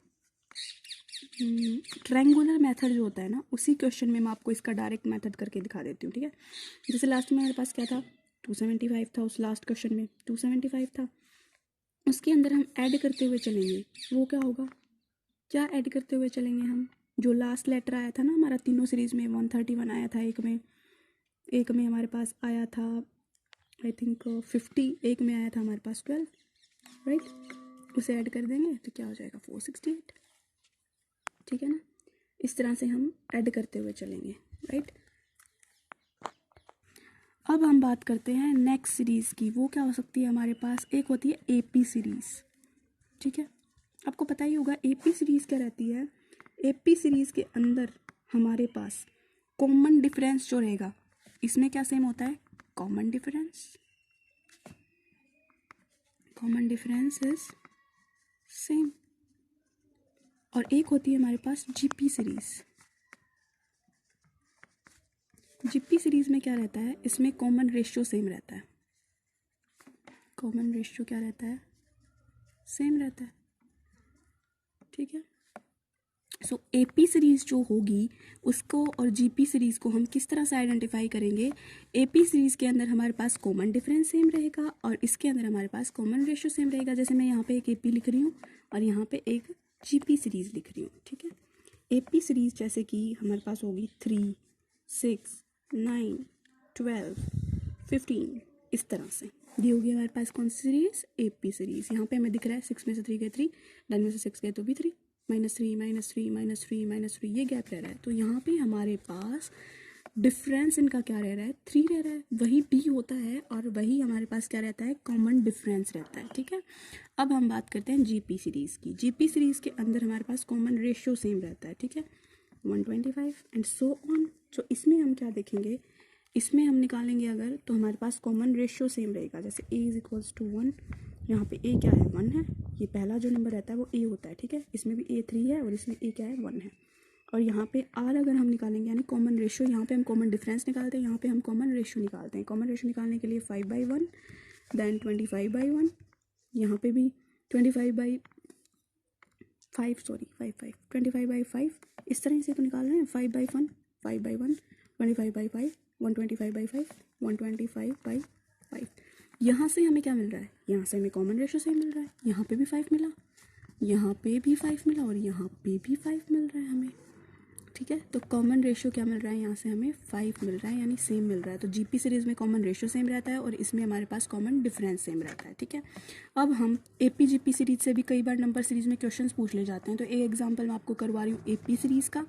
ट्रायंगुलर मेथड जो होता है ना, उसी क्वेश्चन में मैं आपको इसका डायरेक्ट मेथड करके दिखा देती हूँ, ठीक है। जैसे लास्ट में हमारे पास क्या था, 275 था, उस लास्ट क्वेश्चन में 275 था, उसके अंदर हम ऐड करते हुए चलेंगे, वो क्या होगा, क्या ऐड करते हुए चलेंगे हम, जो लास्ट लेटर आया था ना हमारा तीनों सीरीज़ में, 131 आया था, एक में हमारे पास आया था आई थिंक 50, एक में आया था हमारे पास 12, राइट, उसे ऐड कर देंगे तो क्या हो जाएगा, 468, ठीक है ना। इस तरह से हम ऐड करते हुए चलेंगे, राइट। अब हम बात करते हैं नेक्स्ट सीरीज़ की, वो क्या हो सकती है हमारे पास, एक होती है एपी सीरीज़, ठीक है। आपको पता ही होगा एपी सीरीज़ क्या रहती है। एपी सीरीज़ के अंदर हमारे पास कॉमन डिफरेंस जो रहेगा, इसमें क्या सेम होता है, कॉमन डिफरेंस इज सेम। और एक होती है हमारे पास जीपी सीरीज़। जीपी सीरीज़ में क्या रहता है, इसमें कॉमन रेशियो सेम रहता है, कॉमन रेशियो क्या रहता है, सेम रहता है, ठीक है। सो एपी सीरीज़ जो होगी उसको और जीपी सीरीज़ को हम किस तरह से आइडेंटिफाई करेंगे, एपी सीरीज़ के अंदर हमारे पास कॉमन डिफरेंस सेम रहेगा और इसके अंदर हमारे पास कॉमन रेशियो सेम रहेगा। जैसे मैं यहाँ पे एक एपी लिख रही हूँ और यहाँ पे एक जीपी सीरीज़ लिख रही हूँ, ठीक है। AP सीरीज़ जैसे कि हमारे पास होगी 3, 6, 9, 12, 15, इस तरह से ये होगी हमारे पास कौन सी सीरीज़? AP series. यहाँ पे हमें दिख रहा है 6 में से 3 गए 3, 9 में से 6 गए तो भी 3, -3 -3 -3 -3 ये गैप रह रहा है। तो यहाँ पे हमारे पास डिफरेंस इनका क्या रह रहा है? 3 रह रहा है। वही D होता है और वही हमारे पास क्या रहता है? कॉमन डिफरेंस रहता है। ठीक है, अब हम बात करते हैं GP सीरीज़ की। GP सीरीज़ के अंदर हमारे पास कॉमन रेशियो सेम रहता है। ठीक है, 125 एंड सो ऑन। तो इसमें हम क्या देखेंगे? इसमें हम निकालेंगे अगर, तो हमारे पास कॉमन रेशियो सेम रहेगा। जैसे A इज इक्वल्स टू 1, यहाँ पे A क्या है? 1 है। ये पहला जो नंबर रहता है वो A होता है। ठीक है, इसमें भी A 3 है और इसमें A क्या है? 1 है। और यहाँ पे R अगर हम निकालेंगे यानी कॉमन रेशियो, यहाँ पे हम कॉमन डिफरेंस निकालते हैं, यहाँ पे हम कॉमन रेशियो निकालते हैं। कॉमन रेशियो निकालने के लिए 5/1, देन 25/1, यहाँ पे भी 25/5, 25/5, इस तरह से तो निकाल रहे हैं। 5/1, 5/1, 25/5, 125/5, 125/5। यहाँ से हमें क्या मिल रहा है? यहाँ से हमें कॉमन रेशियो सेम मिल रहा है। यहाँ पे भी 5 मिला, यहाँ पे भी 5 मिला और यहाँ पे भी 5 मिल रहा है हमें। ठीक है, तो कॉमन रेशियो क्या मिल रहा है? यहाँ से हमें 5 मिल रहा है यानी सेम मिल रहा है। तो GP सीरीज़ में कॉमन रेशियो सेम रहता है और इसमें हमारे पास कॉमन डिफरेंस सेम रहता है। ठीक है, अब हम AP GP सीरीज़ से भी कई बार नंबर सीरीज़ में क्वेश्चंस पूछ ले जाते हैं। तो एक एग्जांपल मैं आपको करवा रही हूँ AP सीरीज़ का।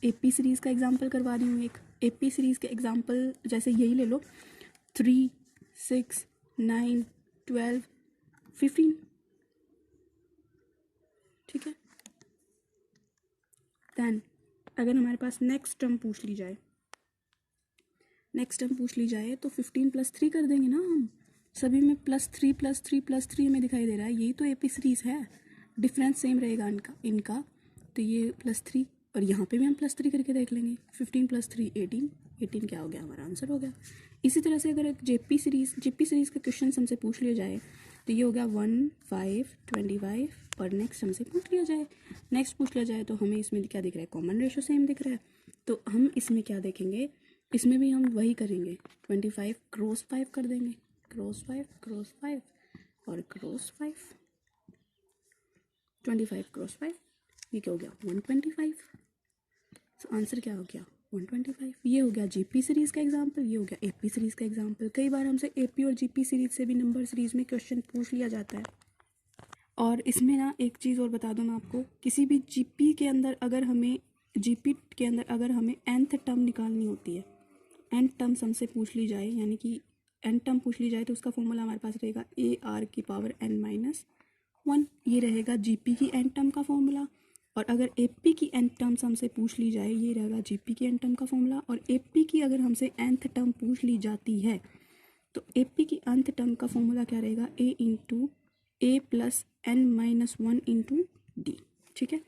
AP सीरीज़ का एग्जांपल करवा रही हूँ एक। AP सीरीज़ के एग्जांपल जैसे यही ले लो, 3, 6, 9, 12, 15। ठीक है, देन अगर हमारे पास नेक्स्ट टर्म पूछ ली जाए, तो 15 + 3 कर देंगे ना हम। सभी में +3 +3 +3 हमें दिखाई दे रहा है। यही तो AP सीरीज़ है। डिफरेंस सेम रहेगा इनका। तो ये +3 और यहाँ पे भी हम +3 करके देख लेंगे। 15 + 3 18, 18 क्या हो गया? हमारा आंसर हो गया। इसी तरह से अगर एक GP सीरीज़ का क्वेश्चन हमसे पूछ लिया जाए तो ये हो गया 1, 5, 25 और नेक्स्ट हमसे पूछ लिया जाए तो हमें इसमें क्या दिख रहा है? कॉमन रेशियो सेम दिख रहा है। तो हम इसमें क्या देखेंगे? इसमें भी हम वही करेंगे, 25 क्रॉस 5 कर देंगे, क्रॉस 5 क्रॉस 5 और क्रॉस 5, 25 क्रॉस 5, ये क्या हो गया? 125। तो आंसर क्या हो गया? 125। ये हो गया GP सीरीज़ का एग्जाम्पल, ये हो गया AP सीरीज़ का एग्जाम्पल। कई बार हमसे AP और GP सीरीज़ से भी नंबर सीरीज़ में क्वेश्चन पूछ लिया जाता है। और इसमें ना एक चीज़ और बता दूँ मैं आपको, किसी भी GP के अंदर अगर हमें nth टर्म निकालनी होती है, nth टर्म हमसे पूछ ली जाए, यानी कि n टर्म पूछ ली जाए, तो उसका फॉर्मूला हमारे पास रहेगा AR⁻n-1। ये रहेगा GP की n टर्म का फॉर्मूला। और अगर AP की n टर्म्स हमसे पूछ ली जाए, ये रहेगा GP की n टर्म का फॉर्मूला। और AP की अगर हमसे nth टर्म पूछ ली जाती है तो AP की nth टर्म का फॉर्मूला क्या रहेगा? A × A + n-1 × D। ठीक है,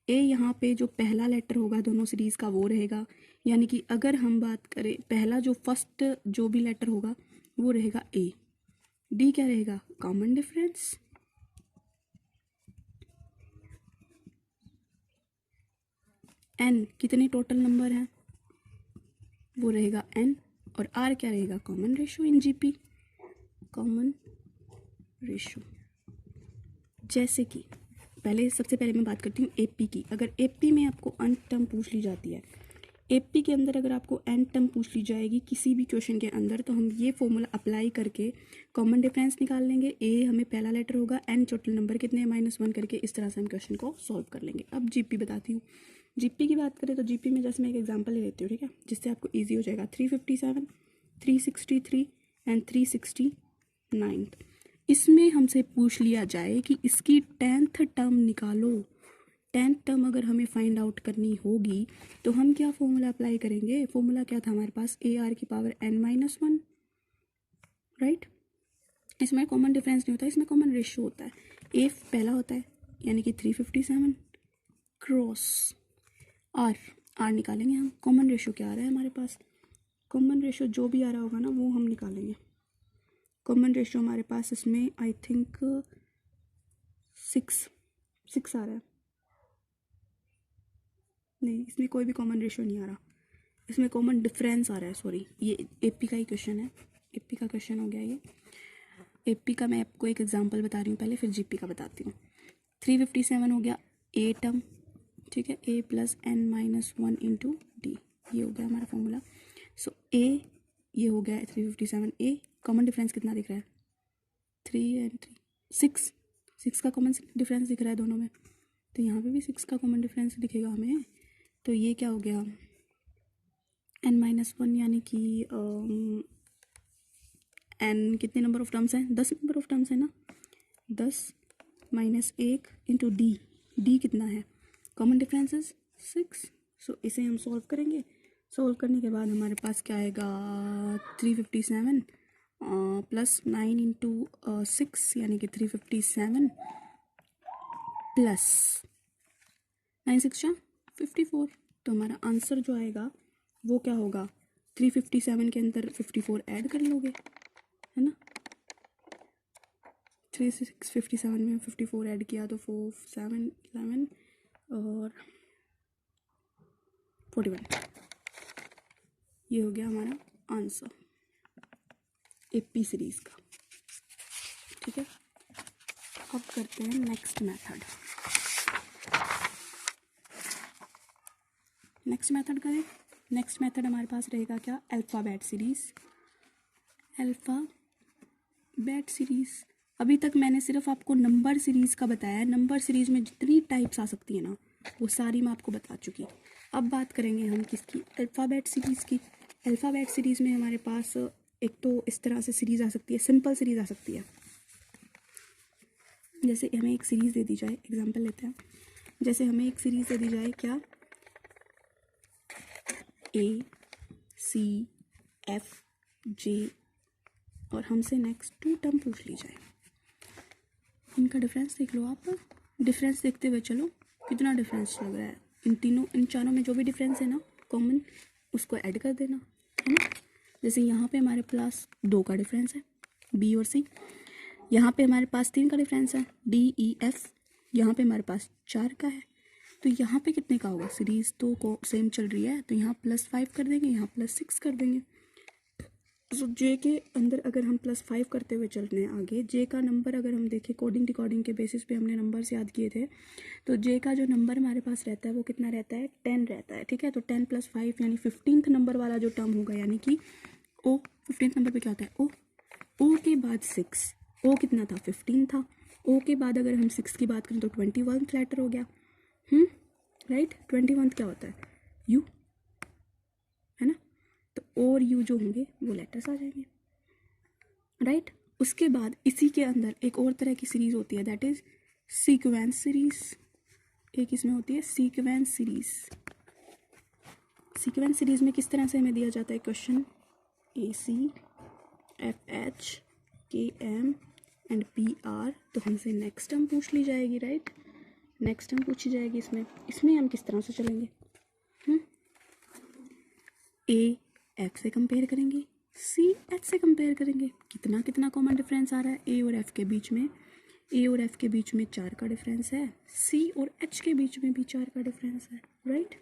A यहाँ पे जो पहला लेटर होगा दोनों सीरीज़ का वो रहेगा, यानी कि अगर हम बात करें पहला जो फर्स्ट जो भी लेटर होगा वो रहेगा A। D क्या रहेगा? Common difference. N कितने टोटल नंबर हैं? वो रहेगा N। और R क्या रहेगा? Common ratio in GP, common ratio. जैसे कि सबसे पहले मैं बात करती हूँ AP की। अगर AP में आपको n टर्म पूछ ली जाती है, AP के अंदर अगर आपको n टर्म पूछ ली जाएगी किसी भी क्वेश्चन के अंदर, तो हम ये फॉर्मूला अप्लाई करके कॉमन डिफरेंस निकाल लेंगे। A हमें पहला लेटर होगा, n टोटल नंबर कितने हैं? -1 करके इस तरह से हम क्वेश्चन को सॉल्व कर लेंगे। अब GP बताती हूँ। GP की बात करें तो GP में जैसे मैं एक एग्जांपल ले लेती हूँ, ठीक है, जिससे आपको ईजी हो जाएगा। 357, 363 एंड 369। इसमें हमसे पूछ लिया जाए कि इसकी 10th टर्म निकालो। 10th टर्म अगर हमें फाइंड आउट करनी होगी तो हम क्या फॉर्मूला अप्लाई करेंगे? फॉर्मूला क्या था हमारे पास? AR⁻n-1, right. इसमें कॉमन डिफरेंस नहीं होता, इसमें कॉमन रेशियो होता है। A पहला होता है यानी कि 357 क्रॉस R निकालेंगे हम। कॉमन रेशियो क्या आ रहा है हमारे पास? कॉमन रेशियो जो भी आ रहा होगा ना वो हम निकालेंगे। कॉमन रेशियो हमारे पास इसमें आई थिंक 6 आ रहा है। नहीं, इसमें कोई भी कॉमन रेशियो नहीं आ रहा, इसमें कॉमन डिफरेंस आ रहा है। सॉरी, ये AP का ही क्वेश्चन है, AP का क्वेश्चन हो गया ये। AP का मैं आपको एक एग्जांपल बता रही हूँ पहले, फिर GP का बताती हूँ। 357 हो गया A टर्म, ठीक है, a plus n minus 1 into D, ये हो गया हमारा फॉर्मूला। सो a ये हो गया 357। a कॉमन डिफरेंस कितना दिख रहा है? 3 एंड 3 6 का कॉमन डिफरेंस दिख रहा है दोनों में, तो यहाँ पे भी 6 का कॉमन डिफरेंस दिखेगा हमें। तो ये क्या हो गया n माइनस 1, यानी कि n कितने नंबर ऑफ टर्म्स हैं? 10 नंबर ऑफ टर्म्स है ना। 10 माइनस 1 इंटू डी कितना है? Common difference is 6। सो इसे हम सॉल्व करेंगे। सॉल्व करने के बाद हमारे पास क्या आएगा? 357 प्लस 9 इंटू 6 यानी कि 357 प्लस 9 6 54। तो हमारा आंसर जो आएगा वो क्या होगा? 357 के अंदर 54 ऐड कर लोगे, है ना। 357 में 54 ऐड किया तो 4 7 11 और 41। ये हो गया हमारा आंसर एपी सीरीज़ का। ठीक है, अब करते हैं नेक्स्ट मेथड। नेक्स्ट मेथड करें। नेक्स्ट मेथड हमारे पास रहेगा क्या? Alphabet series. अल्फ़ाबेट सीरीज़, अभी तक मैंने सिर्फ आपको नंबर सीरीज़ का बताया है। नंबर सीरीज़ में जितनी टाइप्स आ सकती है ना, वो सारी मैं आपको बता चुकी। अब बात करेंगे हम किसकी? अल्फ़ाबेट सीरीज़ की। अल्फ़ाबेट सीरीज़ में हमारे पास एक तो इस तरह से सीरीज़ आ सकती है, सिंपल सीरीज़ आ सकती है। जैसे हमें एक सीरीज़ दे दी जाए, एग्जांपल लेते हैं। जैसे हमें एक सीरीज़ दे दी जाए क्या? A C F J और हमसे नेक्स्ट 2 टर्म पूछ ली जाए। इनका डिफरेंस देख लो आप। डिफरेंस देखते हुए चलो, कितना डिफरेंस लग रहा है। इन चारों में जो भी डिफरेंस है ना कॉमन, उसको ऐड कर देना, है ना। जैसे यहाँ पे हमारे पास 2 का डिफरेंस है, B और C। यहाँ पे हमारे पास 3 का डिफरेंस है, D E F। यहाँ पे हमारे पास 4 का है। तो यहाँ पे कितने का होगा? सीरीज़ तो को सेम चल रही है, तो यहाँ +5 कर देंगे, यहाँ +6 कर देंगे। तो जे के अंदर अगर हम +5 करते हुए चल रहे हैं आगे, जे का नंबर अगर हम देखें कोडिंग डिकोडिंग के बेसिस पे हमने नंबर्स याद किए थे, तो जे का जो नंबर हमारे पास रहता है वो कितना रहता है? 10 रहता है। ठीक है, तो 10 + 5 यानी 15th नंबर वाला जो टर्म होगा, यानी कि ओ। 15th नंबर पे क्या होता है? ओ के बाद 6। ओ कितना था? 15 था। ओ के बाद अगर हम 6 की बात करें तो 21 लेटर हो गया। राइट, 21 क्या होता है? यू, है ना। तो और यू जो होंगे वो लेटर्स आ जाएंगे, राइट। उसके बाद इसी के अंदर एक और तरह की सीरीज़ होती है, दैट इज़ सीक्वेंस सीरीज़। एक इसमें होती है सीक्वेंस सीरीज़। सीक्वेंस सीरीज़ में किस तरह से हमें दिया जाता है question? AC FH KM and PR, तो हमसे नेक्स्ट टर्म पूछ ली जाएगी, राइट। नेक्स्ट टर्म पूछी जाएगी। इसमें हम किस तरह से चलेंगे? A F से कंपेयर करेंगे, C H से कंपेयर करेंगे। कितना कितना कॉमन डिफरेंस आ रहा है A और F के बीच में? A और F के बीच में 4 का डिफरेंस है, C और H के बीच में भी 4 का डिफरेंस है, राइट,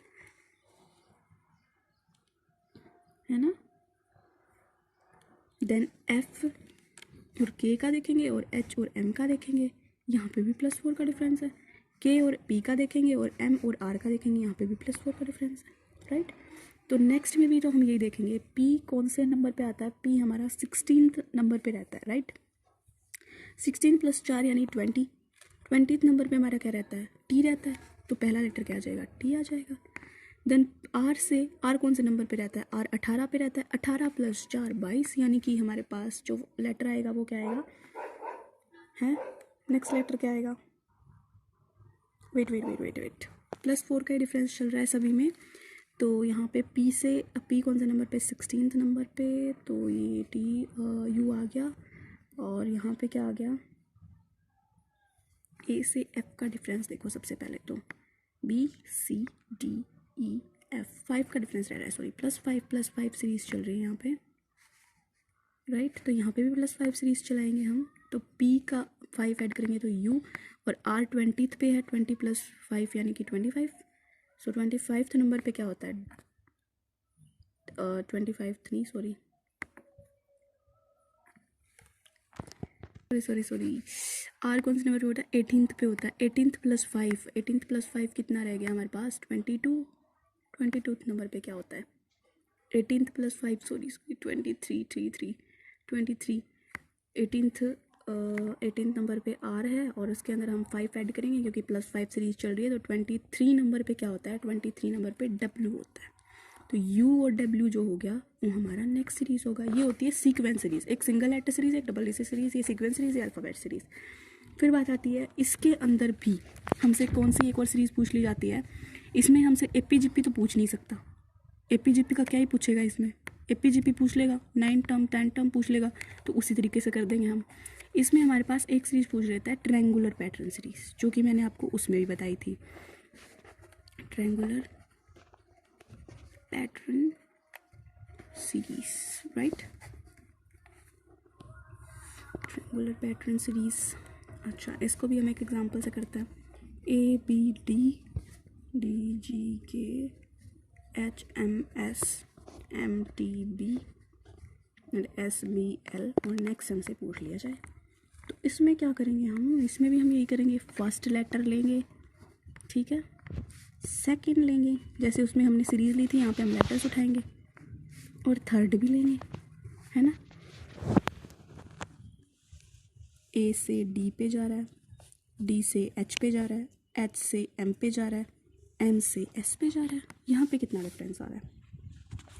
है ना। देन F और K का देखेंगे और H और M का देखेंगे, यहाँ पे भी +4 का डिफरेंस है। K और P का देखेंगे और M और R का देखेंगे, यहाँ पे भी +4 का डिफरेंस है, राइट। तो नेक्स्ट में भी तो हम यही देखेंगे, P कौन से नंबर पे आता है? P हमारा 16th नंबर पे रहता है, राइट। 16 + 4 यानी 20। 20th नंबर पे हमारा क्या रहता है? T रहता है। तो पहला लेटर क्या आ जाएगा? T आ जाएगा। देन R कौन से नंबर पे रहता है? R 18 पे रहता है। 18 + 4 22, यानी कि हमारे पास जो लेटर आएगा वो क्या आएगा? है नेक्स्ट लेटर क्या आएगा? वेट, +4 का ही डिफरेंस चल रहा है सभी में। तो यहाँ पे P कौन से नंबर पे? 16th नंबर पे। तो ये U आ गया और यहाँ पे क्या आ गया? A से F का डिफरेंस देखो सबसे पहले तो B C D E F 5 का डिफरेंस रह रहा है, सॉरी +5 सीरीज़ चल रही है यहाँ पे, राइट। तो यहाँ पे भी +5 सीरीज़ चलाएंगे हम। तो P का 5 ऐड करेंगे तो U, और R 20th पे है, 20 + 5 यानी कि 25। सो 25th नंबर पे क्या होता है? 25th नहीं, सॉरी सॉरी आर कौन से नंबर पे होता है? 18th पे होता है। 18th प्लस 5, 18th प्लस 5 कितना रह गया हमारे पास? 22। 22 नंबर पे क्या होता है? 18th plus 5 sorry 23 18th number पे आर है और उसके अंदर हम 5 ऐड करेंगे क्योंकि प्लस 5 सीरीज चल रही है। तो 23 नंबर पे क्या होता है? 23 नंबर पे डब्ल्यू होता है। तो यू और डब्ल्यू जो हो गया वो हमारा नेक्स्ट सीरीज होगा। ये होती है सीक्वेंस सीरीज, एक सिंगल लेटर सीरीज, एक डबल लेटर सीरीज, ये सीक्वेंस सीरीज, ये अल्फ़ाबेट सीरीज। फिर बात आती है इसके अंदर भी हमसे कौन सी एक और सीरीज पूछ ली जाती है। इसमें हमसे एपीजीपी तो पूछ नहीं सकता। एपीजीपी का क्या ही पूछेगा इसमें? एपीजीपी पूछ लेगा, 9 टर्म 10 टर्म पूछ लेगा, तो उसी तरीके से कर देंगे हम। इसमें हमारे पास एक सीरीज पूछ लेता है ट्रायंगुलर पैटर्न सीरीज, जो कि मैंने आपको उसमें भी बताई थी। Triangular pattern series, right? Triangular pattern series. अच्छा, इसको भी हम एक एग्जांपल से करते हैं। A B D, D G K, H M S, M T B and S B L, और नेक्स्ट हमसे पूछ लिया जाए तो इसमें क्या करेंगे हम? इसमें भी हम यही करेंगे, फर्स्ट लेटर लेंगे, ठीक है, सेकंड लेंगे, जैसे उसमें हमने सीरीज ली थी, यहाँ पे हम लेटर्स उठाएंगे, और थर्ड भी लेंगे, है ना। ए से डी पे जा रहा है, डी से एच पे जा रहा है, एच से एम पे जा रहा है, एम से एस पे जा रहा है। यहाँ पे कितना डिफरेंस आ रहा है?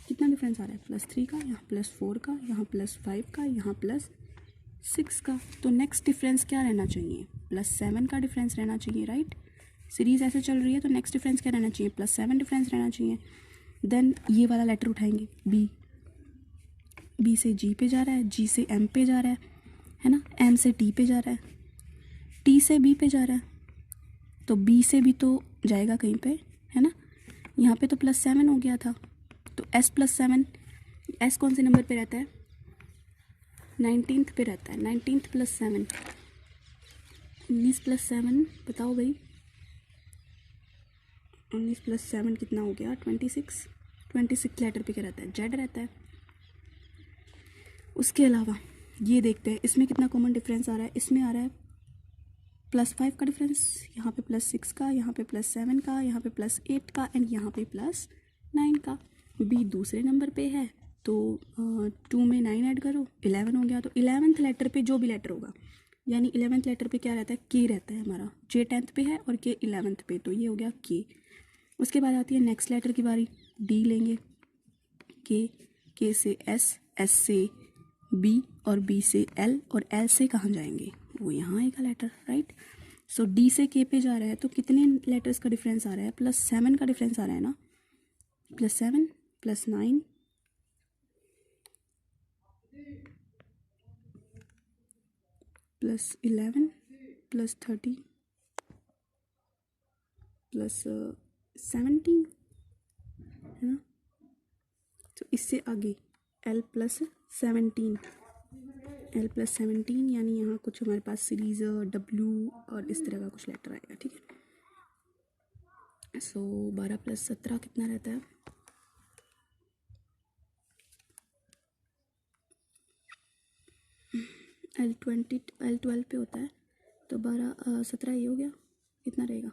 कितना डिफरेंस आ रहा है? +3 का, यहाँ +4 का, यहाँ +5 का, यहाँ +6 का। तो नेक्स्ट डिफरेंस क्या रहना चाहिए? +7 का डिफरेंस रहना चाहिए, राइट? सीरीज ऐसे चल रही है तो नेक्स्ट डिफरेंस क्या रहना चाहिए? +7 डिफरेंस रहना चाहिए। देन ये वाला लेटर उठाएंगे, बी। बी से जी पे जा रहा है, जी से एम पे जा रहा है ना, एम से टी पे जा रहा है, टी से बी पे जा रहा है, तो बी से भी तो जाएगा कहीं पे, है ना। यहाँ पे तो +7 हो गया था, तो s +7, s कौन से नंबर पे रहता है? 19th पे रहता है। 19th + 7, 19 + 7 बताओ भाई, 19 + 7 कितना हो गया? 26। 26 लेटर पे क्या रहता है? z रहता है। उसके अलावा ये देखते हैं इसमें कितना कॉमन डिफरेंस आ रहा है। इसमें आ रहा है +5 का डिफरेंस, यहाँ पे +6 का, यहाँ पे +7 का, यहाँ पे +8 का, एंड यहाँ पे +9 का। बी दूसरे नंबर पे है तो 2 में 9 ऐड करो, 11 हो गया। तो 11th लेटर पे जो भी लेटर होगा, यानी 11th लेटर पे क्या रहता है? के रहता है हमारा। जे 10th पे है और के 11th पे, तो ये हो गया के। उसके बाद आती है नेक्स्ट लेटर की बारी, डी लेंगे, के से एस, एस से बी, और बी से एल, और एल से कहाँ जाएंगे? वो यहाँ आएगा लेटर, राइट। सो डी से के पे जा रहा है तो कितने लेटर्स का डिफरेंस आ रहा है? +7 का डिफरेंस आ रहा है ना। +7 +9 +11 +30 +17, है ना। तो इससे आगे L +17, L +17, यानी यहाँ कुछ हमारे पास सीरीज W और इस तरह का कुछ लेटर आएगा, ठीक है। सो 12 + 17 कितना रहता है? L12 पे होता है, तो 12 17 ये हो गया, कितना रहेगा?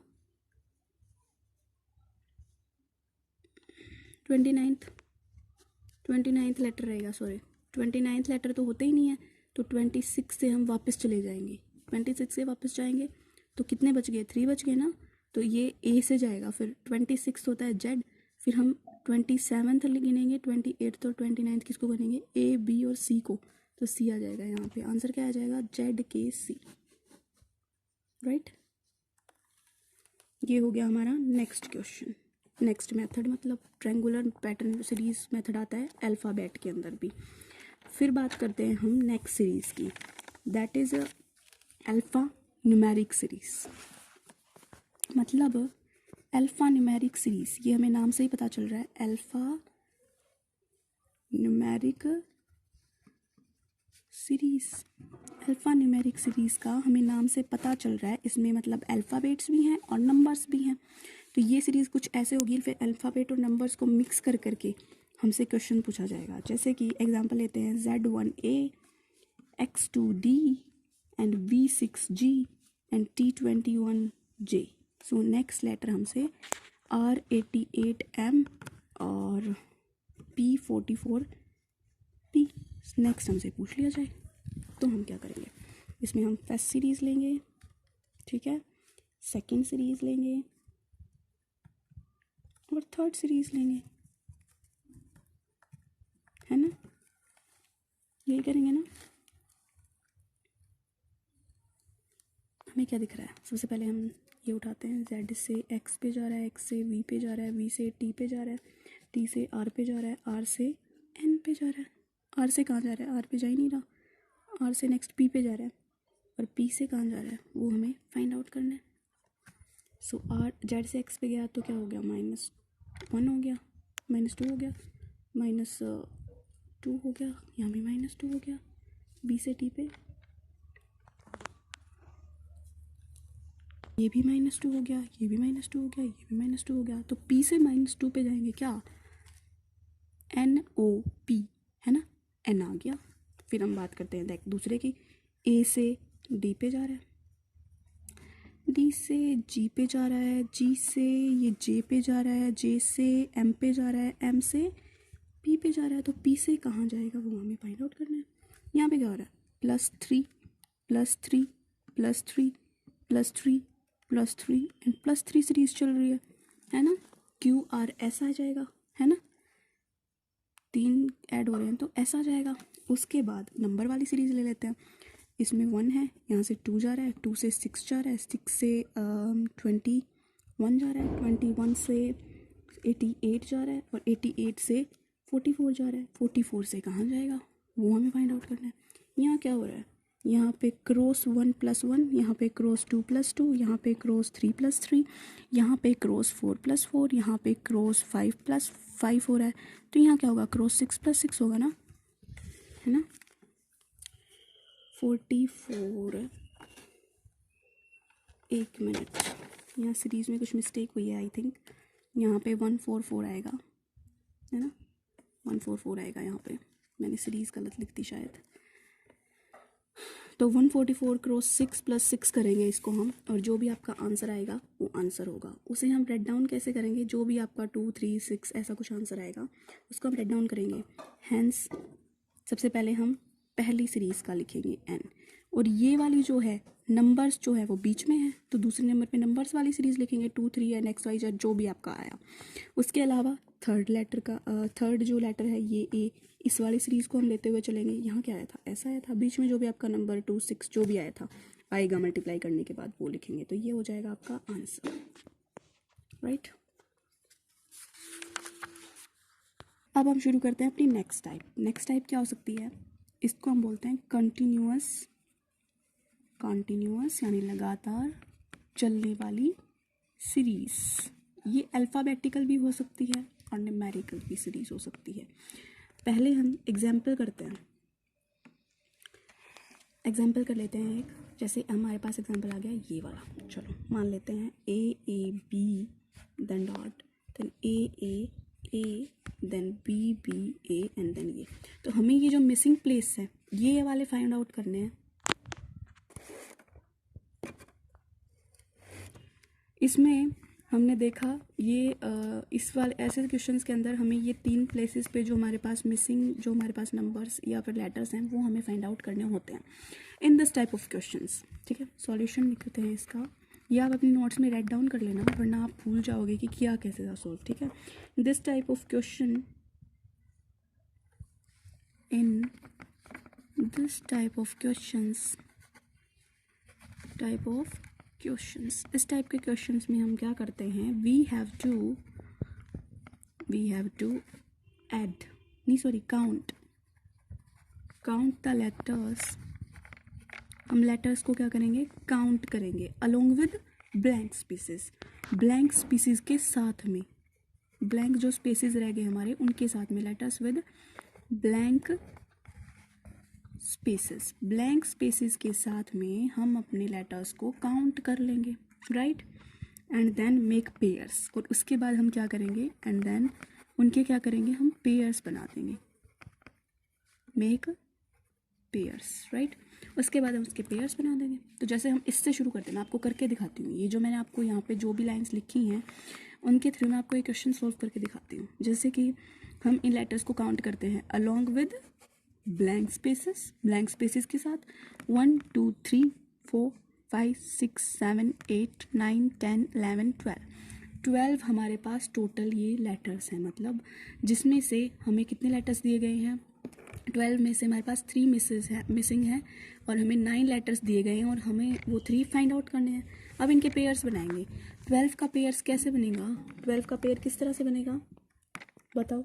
29th लेटर रहेगा, सॉरी 29th लेटर तो होता ही नहीं है, तो 26 से हम वापस चले जाएंगे। 26 से वापस जाएंगे तो कितने बच गए? 3 बच गए ना। तो ये ए से जाएगा, फिर 26 होता है जेड, फिर हम 27th गिनेंगे, 28th और 29th किसको गिनेंगे? ए बी और सी को, तो सी आ जाएगा यहाँ पे। आंसर क्या आ जाएगा? ZKC, right. ये हो गया हमारा नेक्स्ट क्वेश्चन। नेक्स्ट मेथड मतलब ट्रायंगुलर पैटर्न सीरीज मेथड आता है अल्फ़ाबेट के अंदर भी। फिर बात करते हैं हम नेक्स्ट सीरीज़ की, that is alpha numeric series. मतलब अल्फ़ा न्यूमेरिक सीरीज़, ये हमें नाम से ही पता चल रहा है, alpha numeric series. Alpha numeric series का हमें नाम से पता चल रहा है, इसमें मतलब अल्फ़ाबेट्स भी हैं और नंबर्स भी हैं। तो ये सीरीज़ कुछ ऐसे होगी, फिर अल्फ़ाबेट और नंबर्स को मिक्स कर करके हमसे क्वेश्चन पूछा जाएगा। जैसे कि एग्जांपल लेते हैं Z1A, X2D and V6G and T21J. So next letter हमसे R88M और P44P नेक्स्ट हमसे पूछ लिया जाए तो हम क्या करेंगे, इसमें हम फर्स्ट सीरीज़ लेंगे, ठीक है, सेकंड सीरीज़ लेंगे और थर्ड सीरीज़ लेंगे, है ना, यही करेंगे ना। हमें क्या दिख रहा है, सबसे पहले हम ये उठाते हैं, Z से X पे जा रहा है, X से V पे जा रहा है, V से T पे जा रहा है, T से R पे जा रहा है, R से N पे जा रहा है, R से कहाँ जा रहा है, R पे जा ही नहीं रहा, R से नेक्स्ट P पे जा रहा है और P से कहाँ जा रहा है वो हमें फाइंड आउट करना है। सो Z से X पे गया तो क्या हो गया, -1 हो गया, -2 हो गया, -2 हो गया, यहाँ भी -2 हो गया, B से T पे ये भी -2 हो गया, ये भी -2 हो गया, ये भी -2 हो गया, तो P से -2 पे जाएंगे क्या, NOP, है ना, N आ गया। फिर हम बात करते हैं देख दूसरे की, A से D पे जा रहा है, D से G पे जा रहा है, G से ये J पे जा रहा है, J से M पे जा रहा है, M से P पे जा रहा है, तो P से कहाँ जाएगा वो हमें फाइंड आउट करना है। यहाँ पे क्या हो रहा है, +3 +3 +3 +3 +3 एंड +3 सीरीज चल रही है ना, QRS आ जाएगा, है ना, 3 ऐड हो रहे हैं तो ऐसा आ जाएगा। उसके बाद नंबर वाली सीरीज़ ले लेते हैं, इसमें 1 है, यहाँ से 2 जा रहा है, 2 से 6 जा रहा है, 6 से 21 जा रहा है, 21 से 88 जा रहा है और 88 से 44 जा रहा है, 44 से कहाँ जाएगा वो हमें फाइंड आउट करना है। यहाँ क्या हो रहा है, यहाँ पे क्रॉस 1 + 1, यहाँ पे क्रॉस 2 + 2, यहाँ पे क्रॉस 3 + 3, यहाँ पे क्रॉस 4 + 4, यहाँ पे क्रॉस 5 + 5 हो रहा है, तो यहाँ क्या होगा, क्रॉस 6 + 6 होगा ना, है ना, 44। एक मिनट, यहाँ सीरीज़ में कुछ मिस्टेक हुई है आई थिंक, यहाँ पे 144 आएगा, है ना, 144 आएगा, यहाँ पे मैंने सीरीज़ गलत लिख दी शायद, तो 144 क्रॉस 6 + 6 करेंगे इसको हम, और जो भी आपका आंसर आएगा वो आंसर होगा। उसे हम रेड डाउन कैसे करेंगे, जो भी आपका 2 3 6 ऐसा कुछ आंसर आएगा उसको हम रेड डाउन करेंगे। हैंस सबसे पहले हम पहली सीरीज़ का लिखेंगे n, और ये वाली जो है नंबर्स जो है वो बीच में है, तो दूसरे नंबर पे नंबर्स वाली सीरीज़ लिखेंगे 2 3 एंड XYZ जो भी आपका आया। उसके अलावा थर्ड जो लेटर है ये A, इस वाली सीरीज़ को हम लेते हुए चलेंगे। यहाँ क्या आया था, ऐसा आया था, बीच में जो भी आपका नंबर 2 6 जो भी आया था आएगा मल्टीप्लाई करने के बाद वो लिखेंगे, तो ये हो जाएगा आपका आंसर, राइट। अब हम शुरू करते हैं अपनी नेक्स्ट टाइप क्या हो सकती है, इसको हम बोलते हैं कंटिन्यूअस यानी लगातार चलने वाली सीरीज़। ये अल्फ़ाबेटिकल भी हो सकती है और न्यूमेरिकल भी सीरीज़ हो सकती है। पहले हम एग्जाम्पल करते हैं, एग्जाम्पल कर लेते हैं एक, जैसे हमारे पास एग्जाम्पल आ गया ये वाला, चलो मान लेते हैं A B then dot then A then B A and then ये, तो हमें ये जो मिसिंग प्लेस है ये वाले फाइंड आउट करने हैं। इसमें हमने देखा ये इस वाले ऐसे क्वेश्चंस के अंदर हमें ये 3 प्लेसेस पे जो हमारे पास मिसिंग जो हमारे पास नंबर्स या फिर लेटर्स हैं वो हमें फाइंड आउट करने होते हैं इन दिस टाइप ऑफ क्वेश्चंस, ठीक है। सॉल्यूशन लिखते हैं इसका, ये आप अपनी नोट्स में राइट डाउन कर लेना वरना आप भूल जाओगे कि किया कैसे था सॉल्व, ठीक है। This type of question in this type of questions इस टाइप के क्वेश्चंस में हम क्या करते हैं, we have to count the letters. हम लेटर्स को क्या करेंगे, काउंट करेंगे अलोंग विद ब्लैंक स्पेसेस के साथ में, ब्लैंक जो स्पेसेस रह गए हमारे उनके साथ में, लेटर्स विद ब्लैंक स्पेसेस के साथ में हम अपने लेटर्स को काउंट कर लेंगे, right, and then make pairs, और उसके बाद हम क्या करेंगे, एंड देन उनके क्या करेंगे, हम पेयर्स बना देंगे, मेक पेयर्स, राइट। उसके बाद हम उसके पेयर्स बना देंगे। तो जैसे हम इससे शुरू करते हैं, मैं आपको करके दिखाती हूँ। ये जो मैंने आपको यहाँ पे जो भी लाइंस लिखी हैं उनके थ्रू मैं आपको एक क्वेश्चन सॉल्व करके दिखाती हूँ। जैसे कि हम इन लेटर्स को काउंट करते हैं अलोंग विद ब्लैंक स्पेसेस के साथ 1 2 3 4 5 6 7 8 9 10 11 12 हमारे पास टोटल ये लेटर्स हैं। मतलब जिसमें से हमें कितने लेटर्स दिए गए हैं, 12 में से हमारे पास 3 मिसिंग है और हमें 9 लेटर्स दिए गए हैं और हमें वो 3 फाइंड आउट करने हैं। अब इनके पेयर्स बनाएंगे। 12 का पेयर्स कैसे बनेगा, 12 का पेयर किस तरह से बनेगा बताओ।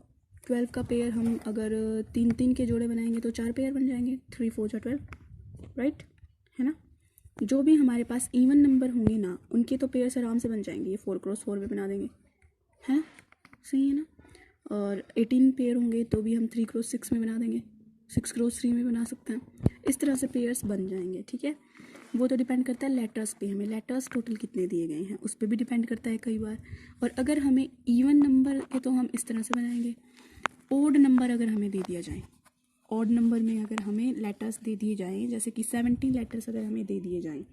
12 का पेयर हम अगर 3 के जोड़े बनाएंगे तो 4 पेयर बन जाएंगे, 3 4 जा 12, राइट, है ना। जो भी हमारे पास इवन नंबर होंगे ना उनके तो पेयर्स आराम से बन जाएंगे, ये 4 क्रॉस 4 भी बना देंगे, है ना, सही है ना। और 18 पेयर होंगे तो भी हम 3 क्रॉस 6 में बना देंगे, 6 क्रॉस 3 में बना सकते हैं। इस तरह से पेयर्स बन जाएंगे, ठीक है। वो तो डिपेंड करता है लेटर्स पे, हमें लेटर्स टोटल कितने दिए गए हैं उस पर भी डिपेंड करता है कई बार। और अगर हमें इवन नंबर के तो हम इस तरह से बनाएंगे। ओड नंबर अगर हमें दे दिया जाए, ऑड नंबर में अगर हमें लेटर्स दे दिए जाएं, जैसे कि 17 लेटर्स अगर हमें दे दिए जाएं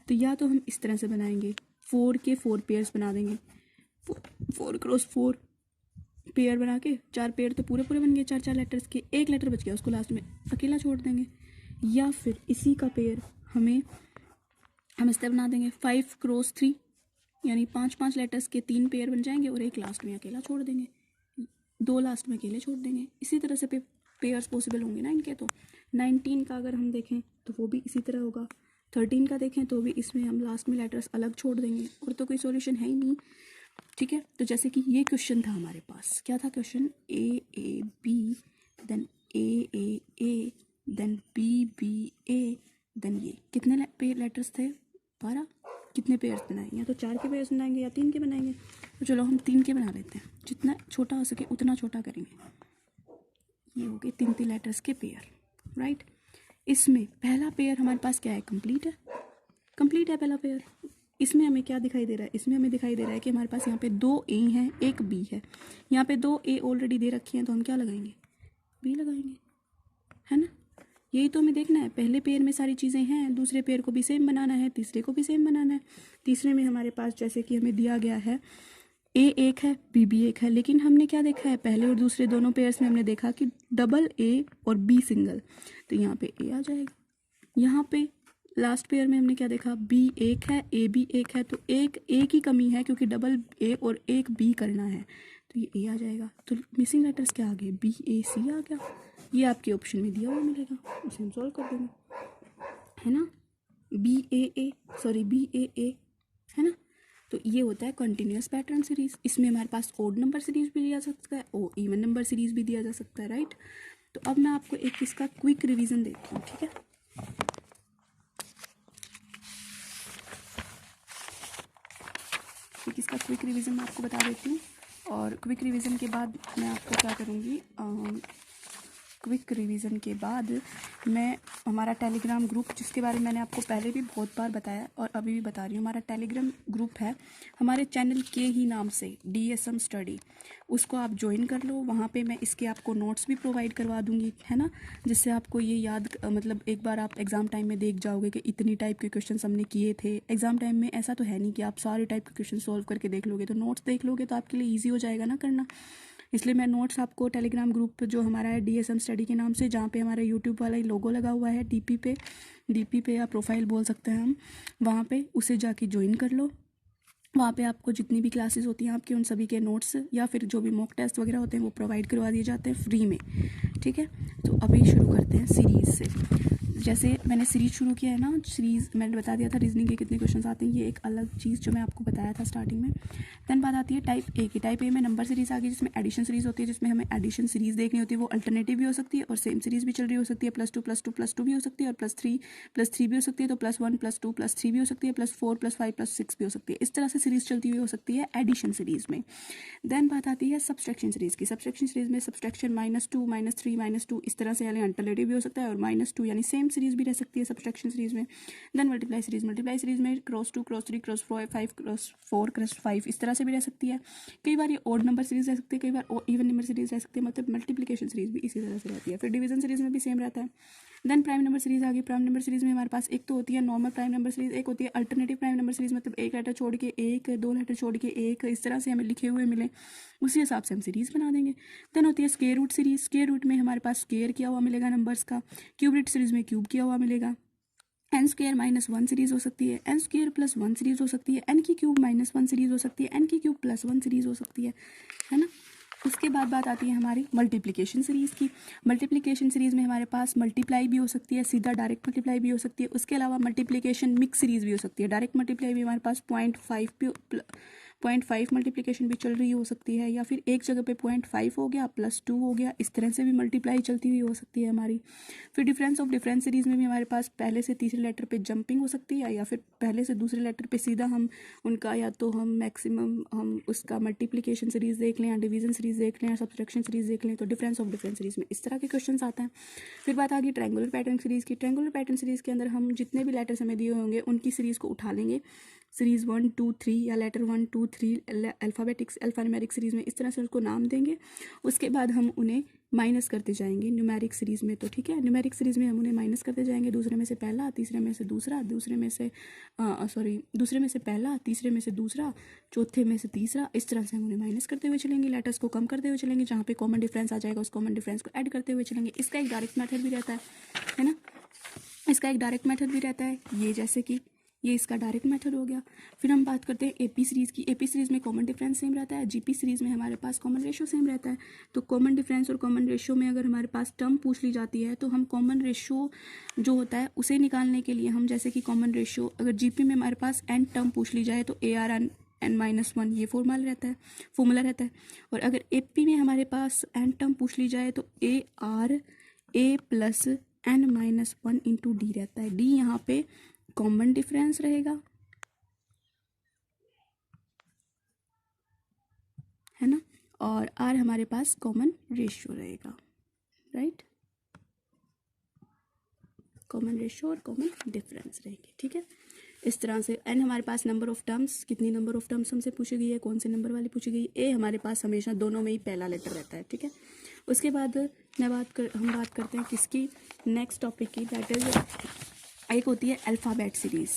तो या तो हम इस तरह से बनाएंगे, 4 के 4 पेयर्स बना देंगे, 4 क्रॉस 4 पेयर बना के 4 पेयर तो पूरे पूरे बन गए 4 4 लेटर्स के, एक लेटर बच गया उसको लास्ट में अकेला छोड़ देंगे। या फिर इसी का पेयर हम इस तरह बना देंगे 5 क्रॉस 3, यानी 5 लेटर्स के 3 पेयर बन जाएंगे और एक लास्ट में अकेला छोड़ देंगे, 2 लास्ट में अकेले छोड़ देंगे। इसी तरह से पेयर्स पॉसिबल होंगे ना इनके। तो 19 का अगर हम देखें तो वो भी इसी तरह होगा, 13 का देखें तो भी इसमें हम लास्ट में लेटर्स अलग छोड़ देंगे और तो कोई सॉल्यूशन है ही नहीं, ठीक है। तो जैसे कि ये क्वेश्चन था हमारे पास, क्या था question, A B then A then B A then ये कितने लेटर्स थे, 12। कितने पेयर्स बनाए, या तो 4 के पेयर्स बनाएंगे या 3 के बनाएंगे। तो चलो हम 3 के बना लेते हैं, जितना छोटा हो सके उतना छोटा करेंगे। ये हो गए 3 लेटर्स के पेयर, राइट। इसमें पहला पेयर हमारे पास क्या है, कंप्लीट है पहला पेयर। इसमें हमें क्या दिखाई दे रहा है, इसमें हमें दिखाई दे रहा है कि हमारे पास यहाँ पे 2 A हैं 1 B है। यहाँ पे 2 A ऑलरेडी दे रखी हैं तो हम क्या लगाएंगे, B लगाएंगे, है ना। यही तो हमें देखना है, पहले पेयर में सारी चीज़ें हैं, दूसरे पेयर को भी सेम बनाना है, तीसरे को भी सेम बनाना है। तीसरे में हमारे पास जैसे कि हमें दिया गया है A 1 है B भी 1 है, लेकिन हमने क्या देखा है, पहले और दूसरे दोनों पेयर्स में हमने देखा कि डबल A और B सिंगल, तो यहाँ पे A आ जाएगा। यहाँ पे लास्ट पेयर में हमने क्या देखा, B 1 है A भी 1 है, तो एक A की कमी है क्योंकि डबल A और एक B करना है, तो ये A आ जाएगा। तो मिसिंग लेटर्स क्या आ गए, B A C आ गया। ये आपके ऑप्शन में दिया हुआ मिलेगा, उसे हम सॉल्व कर देंगे, है ना। B A A, है ना। तो ये होता है कंटिन्यूअस पैटर्न सीरीज। इसमें हमारे पास ओड नंबर सीरीज भी दिया जा सकता है और इवन नंबर सीरीज भी दिया जा सकता है, राइट। तो अब मैं आपको एक इसका क्विक रिवीजन देती हूँ, ठीक है। एक इसका क्विक रिवीजन मैं आपको बता देती हूँ और क्विक रिवीजन के बाद मैं आपको क्या करूँगी, क्विक रिवीजन के बाद मैं हमारा टेलीग्राम ग्रुप, जिसके बारे में मैंने आपको पहले भी बहुत बार बताया और अभी भी बता रही हूँ, हमारा टेलीग्राम ग्रुप है हमारे चैनल के ही नाम से, DSM स्टडी, उसको आप ज्वाइन कर लो। वहाँ पे मैं इसके आपको नोट्स भी प्रोवाइड करवा दूँगी, है ना, जिससे आपको ये याद, मतलब एक बार आप एग्ज़ाम टाइम में देख जाओगे कि इतनी टाइप के क्वेश्चन हमने किए थे। एग्ज़ाम टाइम में ऐसा तो है नहीं कि आप सारे टाइप के क्वेश्चन सॉल्व करके देख लोगे, तो नोट्स देख लोगे तो आपके लिए ईजी हो जाएगा ना करना। इसलिए मैं नोट्स आपको टेलीग्राम ग्रुप जो हमारा है DSM स्टडी के नाम से, जहाँ पे हमारा यूट्यूब वाला ही लोगो लगा हुआ है DP पे या प्रोफाइल बोल सकते हैं हम, वहाँ पे उसे जाके ज्वाइन कर लो। वहाँ पे आपको जितनी भी क्लासेस होती हैं आपकी, उन सभी के नोट्स या फिर जो भी मॉक टेस्ट वगैरह होते हैं वो प्रोवाइड करवा दिए जाते हैं फ्री में, ठीक है। तो अभी शुरू करते हैं सीरीज़ से। जैसे मैंने सीरीज़ शुरू किया है ना, सीरीज़ मैंने बता दिया था रीजनिंग के कितने क्वेश्चन आते हैं, ये एक अलग चीज़ जो मैं आपको बताया था स्टार्टिंग में। देन बात आती है टाइप ए की। टाइप ए में नंबर सीरीज़ आ गई, जिसमें एडिशन सीरीज़ होती है, जिसमें हमें एडिशन सीरीज़ देखनी होती है। वो अल्टरनेटिव भी हो सकती है और सेम सीरीज़ भी चल रही हो सकती है, +2 भी हो सकती है और +3 भी हो सकती है, तो +1 +2 +3 भी हो सकती है, +4 +5 +6 भी हो सकती है। इस तरह से सीरीज़ चलती हुई हो सकती है एडिशन सीरीज़ में। देन बात आती है सब्सट्रैक्शन सीरीज़ की। सब्सट्रैक्शन सीरीज़ में सब्सट्रैक्शन -2 -3 -2 इस तरह से, यानी अल्टरनेटिव भी हो सकता है, और -2 यानी सेम सीरीज़ भी रह सकती है सब्सट्रैक्शन सीरीज़ में। देन मल्टीप्लाई सीरीज़ में ×2 ×3 ×4 5 ×4 ×5 इस तरह से भी रह सकती है। कई बार ये ऑड नंबर सीरीज़ रह सकती है, कई बार इवन नंबर सीरीज़ रह सकती है, मतलब मल्टीप्लिकेशन सीरीज़ भी इसी तरह से रहती है। फिर डिवीजन सीरीज़ में भी सेम रहता है। देन प्राइम नंबर सीरीज आ गई। प्राइम नंबर सीरीज में हमारे पास एक तो होती है नॉर्मल प्राइम नंबर सीरीज, एक होती है अल्टरनेटिव प्राइम नंबर सीरीज, मतलब एक लेटर छोड़ के एक, दो लेटर छोड़ के एक, इस तरह से हमें लिखे हुए मिले उसी हिसाब से हम सीरीज बना देंगे। देन होती है square root series. Square root में हमारे पास स्क्वायर किया हुआ मिलेगा नंबर्स का। क्यूब रूट सीरीज में क्यूब किया हुआ मिलेगा। N square minus one series हो सकती है, N square plus one series हो सकती है, एन की क्यूब माइनस वन सीरीज हो सकती है, एन की क्यूब प्लस वन सीरीज हो सकती है ना। उसके बाद बात आती है हमारी मल्टीप्लिकेशन सीरीज़ की। मल्टीप्लिकेशन सीरीज़ में हमारे पास मल्टीप्लाई भी हो सकती है, सीधा डायरेक्ट मल्टीप्लाई भी हो सकती है। उसके अलावा मल्टीप्लिकेशन मिक्स सीरीज़ भी हो सकती है। डायरेक्ट मल्टीप्लाई भी हमारे पास 0.5 मल्टीप्लिकेशन भी चल रही हो सकती है, या फिर एक जगह पे 0.5 हो गया प्लस 2 हो गया, इस तरह से भी मल्टीप्लाई चलती हुई हो सकती है हमारी। फिर डिफरेंस ऑफ डिफरेंस सीरीज़ में भी हमारे पास पहले से तीसरे लेटर पे जंपिंग हो सकती है, या फिर पहले से दूसरे लेटर पे सीधा हम उनका या तो हम मैक्सिमम हम उसका मल्टीप्लिकेशन सीरीज़ देख लें, या डिवीजन सीरीज़ देख लें, या सब्सट्रैक्शन सीरीज़ देख लें। तो डिफरेंस ऑफ डिफरेंस सीरीज़ में इस तरह के क्वेश्चन आते हैं। फिर बात आ गई ट्रायंगुलर पैटर्न सीरीज़ की। ट्रायंगुलर पैटर्न सीरीज़ के अंदर हम जितने भी लेटर्स हमें दिए होंगे उनकी सीरीज़ को उठा लेंगे, सीरीज़ 1 2 3 या लेटर 1 2 3 अल्फ़ाबेटिक्स अल्फ़ान्यूमेरिक सीरीज़ में इस तरह से उसको नाम देंगे। उसके बाद हम उन्हें माइनस करते जाएंगे न्यूमेरिक सीरीज़ में। तो ठीक है, न्यूमेरिक सीरीज़ में हम उन्हें माइनस करते जाएंगे, दूसरे में से पहला, तीसरे में से दूसरा, दूसरे में से पहला, तीसरे में से दूसरा, चौथे में से तीसरा, इस तरह से हम उन्हें माइनस करते हुए चलेंगे, लेटर्स को कम करते हुए चलेंगे, जहाँ पे कॉमन डिफरेंस आ जाएगा उस कॉमन डिफरेंस को ऐड करते हुए चलेंगे। इसका एक डायरेक्ट मेथड भी रहता है ना, इसका एक डायरेक्ट मेथड भी रहता है, ये जैसे कि ये इसका डायरेक्ट मेथड हो गया। फिर हम बात करते हैं एपी सीरीज़ की। एपी सीरीज़ में कॉमन डिफरेंस सेम रहता है, जीपी सीरीज़ में हमारे पास कॉमन रेशो सेम रहता है। तो कॉमन डिफरेंस और कॉमन रेशो में अगर हमारे पास टर्म पूछ ली जाती है तो हम कॉमन रेशो जो होता है उसे निकालने के लिए हम जैसे कि कॉमन रेशो अगर जीपी में हमारे पास एन टर्म पूछ ली जाए तो ARN-1 ये फॉर्मूला रहता है। और अगर एपी में हमारे पास एन टर्म पूछ ली जाए तो ARA+N-1 इंटू डी रहता है। डी यहाँ पे कॉमन डिफरेंस रहेगा, है ना, और आर हमारे पास कॉमन रेशियो रहेगा, राइट, कॉमन रेशियो और कॉमन डिफरेंस रहेंगे। ठीक है, इस तरह से। एन हमारे पास नंबर ऑफ टर्म्स, कितनी नंबर ऑफ टर्म्स हमसे पूछी गई है, कौन से नंबर वाली पूछी गई। ए हमारे पास हमेशा दोनों में ही पहला लेटर रहता है। ठीक है, उसके बाद हम बात करते हैं किसकी, नेक्स्ट टॉपिक की, दैट इज एक होती है अल्फ़ाबेट सीरीज़।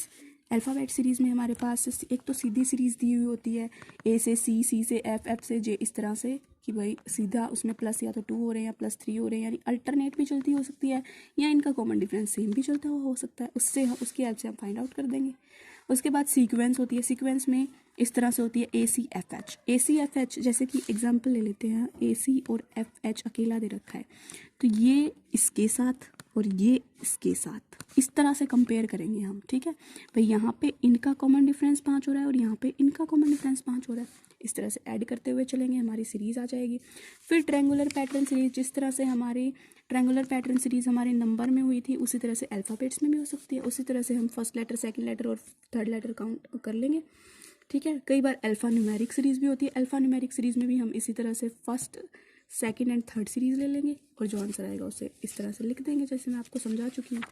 अल्फ़ाबेट सीरीज़ में हमारे पास एक तो सीधी सीरीज़ दी हुई होती है, ए से सी, सी से एफ, एफ से जे, इस तरह से कि भाई सीधा उसमें प्लस या तो 2 हो रहे हैं या +3 हो रहे हैं, यानी अल्टरनेट भी चलती हो सकती है या इनका कॉमन डिफरेंस सेम भी चलता हुआ हो सकता है, उसकी हेल्प से हम फाइंड आउट कर देंगे। उसके बाद सीक्वेंस होती है। सीक्वेंस में इस तरह से होती है ACFH। ACFH जैसे कि एग्जांपल ले लेते हैं, AC और FH अकेला दे रखा है तो ये इसके साथ और ये इसके साथ इस तरह से कंपेयर करेंगे हम। ठीक है भाई, यहाँ पे इनका कॉमन डिफरेंस 5 हो रहा है और यहाँ पे इनका कॉमन डिफरेंस 5 हो रहा है, इस तरह से ऐड करते हुए चलेंगे, हमारी सीरीज़ आ जाएगी। फिर ट्रायंगुलर पैटर्न सीरीज, जिस तरह से हमारी ट्रायंगुलर पैटर्न सीरीज हमारे नंबर में हुई थी उसी तरह से अल्फ़ाबेट्स में भी हो सकती है। उसी तरह से हम फर्स्ट लेटर, सेकंड लेटर और थर्ड लेटर काउंट कर लेंगे। ठीक है, कई बार अल्फ़ा न्यूमेरिक सीरीज़ भी होती है। अल्फ़ा न्यूमेरिक सीरीज़ में भी हम इसी तरह से first, second and third series ले लेंगे और जो आंसर आएगा उसे इस तरह से लिख देंगे जैसे मैं आपको समझा चुकी हूँ।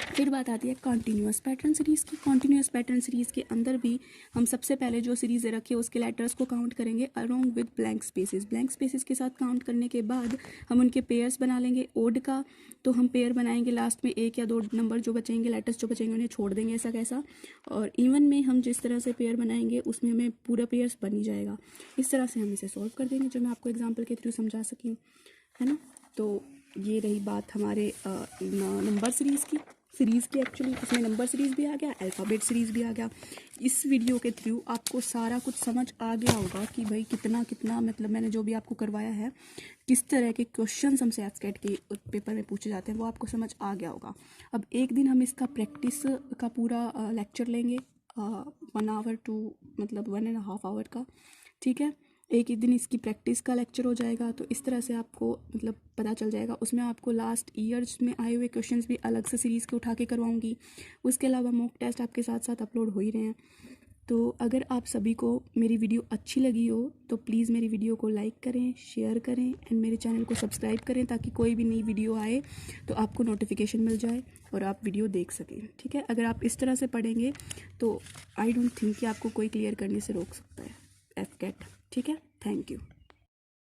फिर बात आती है कॉन्टीन्यूअस पैटर्न सीरीज़ की। कॉन्टीन्यूअस पैटर्न सीरीज़ के अंदर भी हम सबसे पहले जो सीरीज़ रखे उसके लेटर्स को काउंट करेंगे along with blank spaces. Blank spaces के साथ काउंट करने के बाद हम उनके पेयर्स बना लेंगे। ओड का तो हम पेयर बनाएंगे, लास्ट में 1 या 2 नंबर जो बचेंगे, लेटर्स जो बचेंगे उन्हें छोड़ देंगे ऐसा कैसा। और इवन में हम जिस तरह से पेयर बनाएंगे उसमें हमें पूरा पेयर्स बन ही जाएगा। इस तरह से हम इसे सॉल्व कर देंगे जो मैं आपको एग्जाम्पल के थ्रू समझा सकी हूँ, है ना। तो ये रही बात हमारे नंबर सीरीज़ की एक्चुअली इसमें नंबर सीरीज़ भी आ गया, अल्फ़ाबेट सीरीज़ भी आ गया। इस वीडियो के थ्रू आपको सारा कुछ समझ आ गया होगा कि भाई कितना मतलब मैंने जो भी आपको करवाया है, किस तरह के क्वेश्चन हमसे एफकेट के पेपर में पूछे जाते हैं वो आपको समझ आ गया होगा। अब एक दिन हम इसका प्रैक्टिस का पूरा लेक्चर लेंगे 1 आवर टू मतलब 1.5 आवर का। ठीक है, एक ही दिन इसकी प्रैक्टिस का लेक्चर हो जाएगा, तो इस तरह से आपको मतलब पता चल जाएगा। उसमें आपको लास्ट ईयर्स में आए हुए क्वेश्चंस भी अलग से सीरीज़ के उठा के करवाऊंगी। उसके अलावा मॉक टेस्ट आपके साथ साथ अपलोड हो ही रहे हैं। तो अगर आप सभी को मेरी वीडियो अच्छी लगी हो तो प्लीज़ मेरी वीडियो को लाइक करें, शेयर करें एंड मेरे चैनल को सब्सक्राइब करें ताकि कोई भी नई वीडियो आए तो आपको नोटिफिकेशन मिल जाए और आप वीडियो देख सकें। ठीक है, अगर आप इस तरह से पढ़ेंगे तो आई डोंट थिंक कि आपको कोई क्लियर करने से रोक सकता है एफकेट। ठीक है, थैंक यू।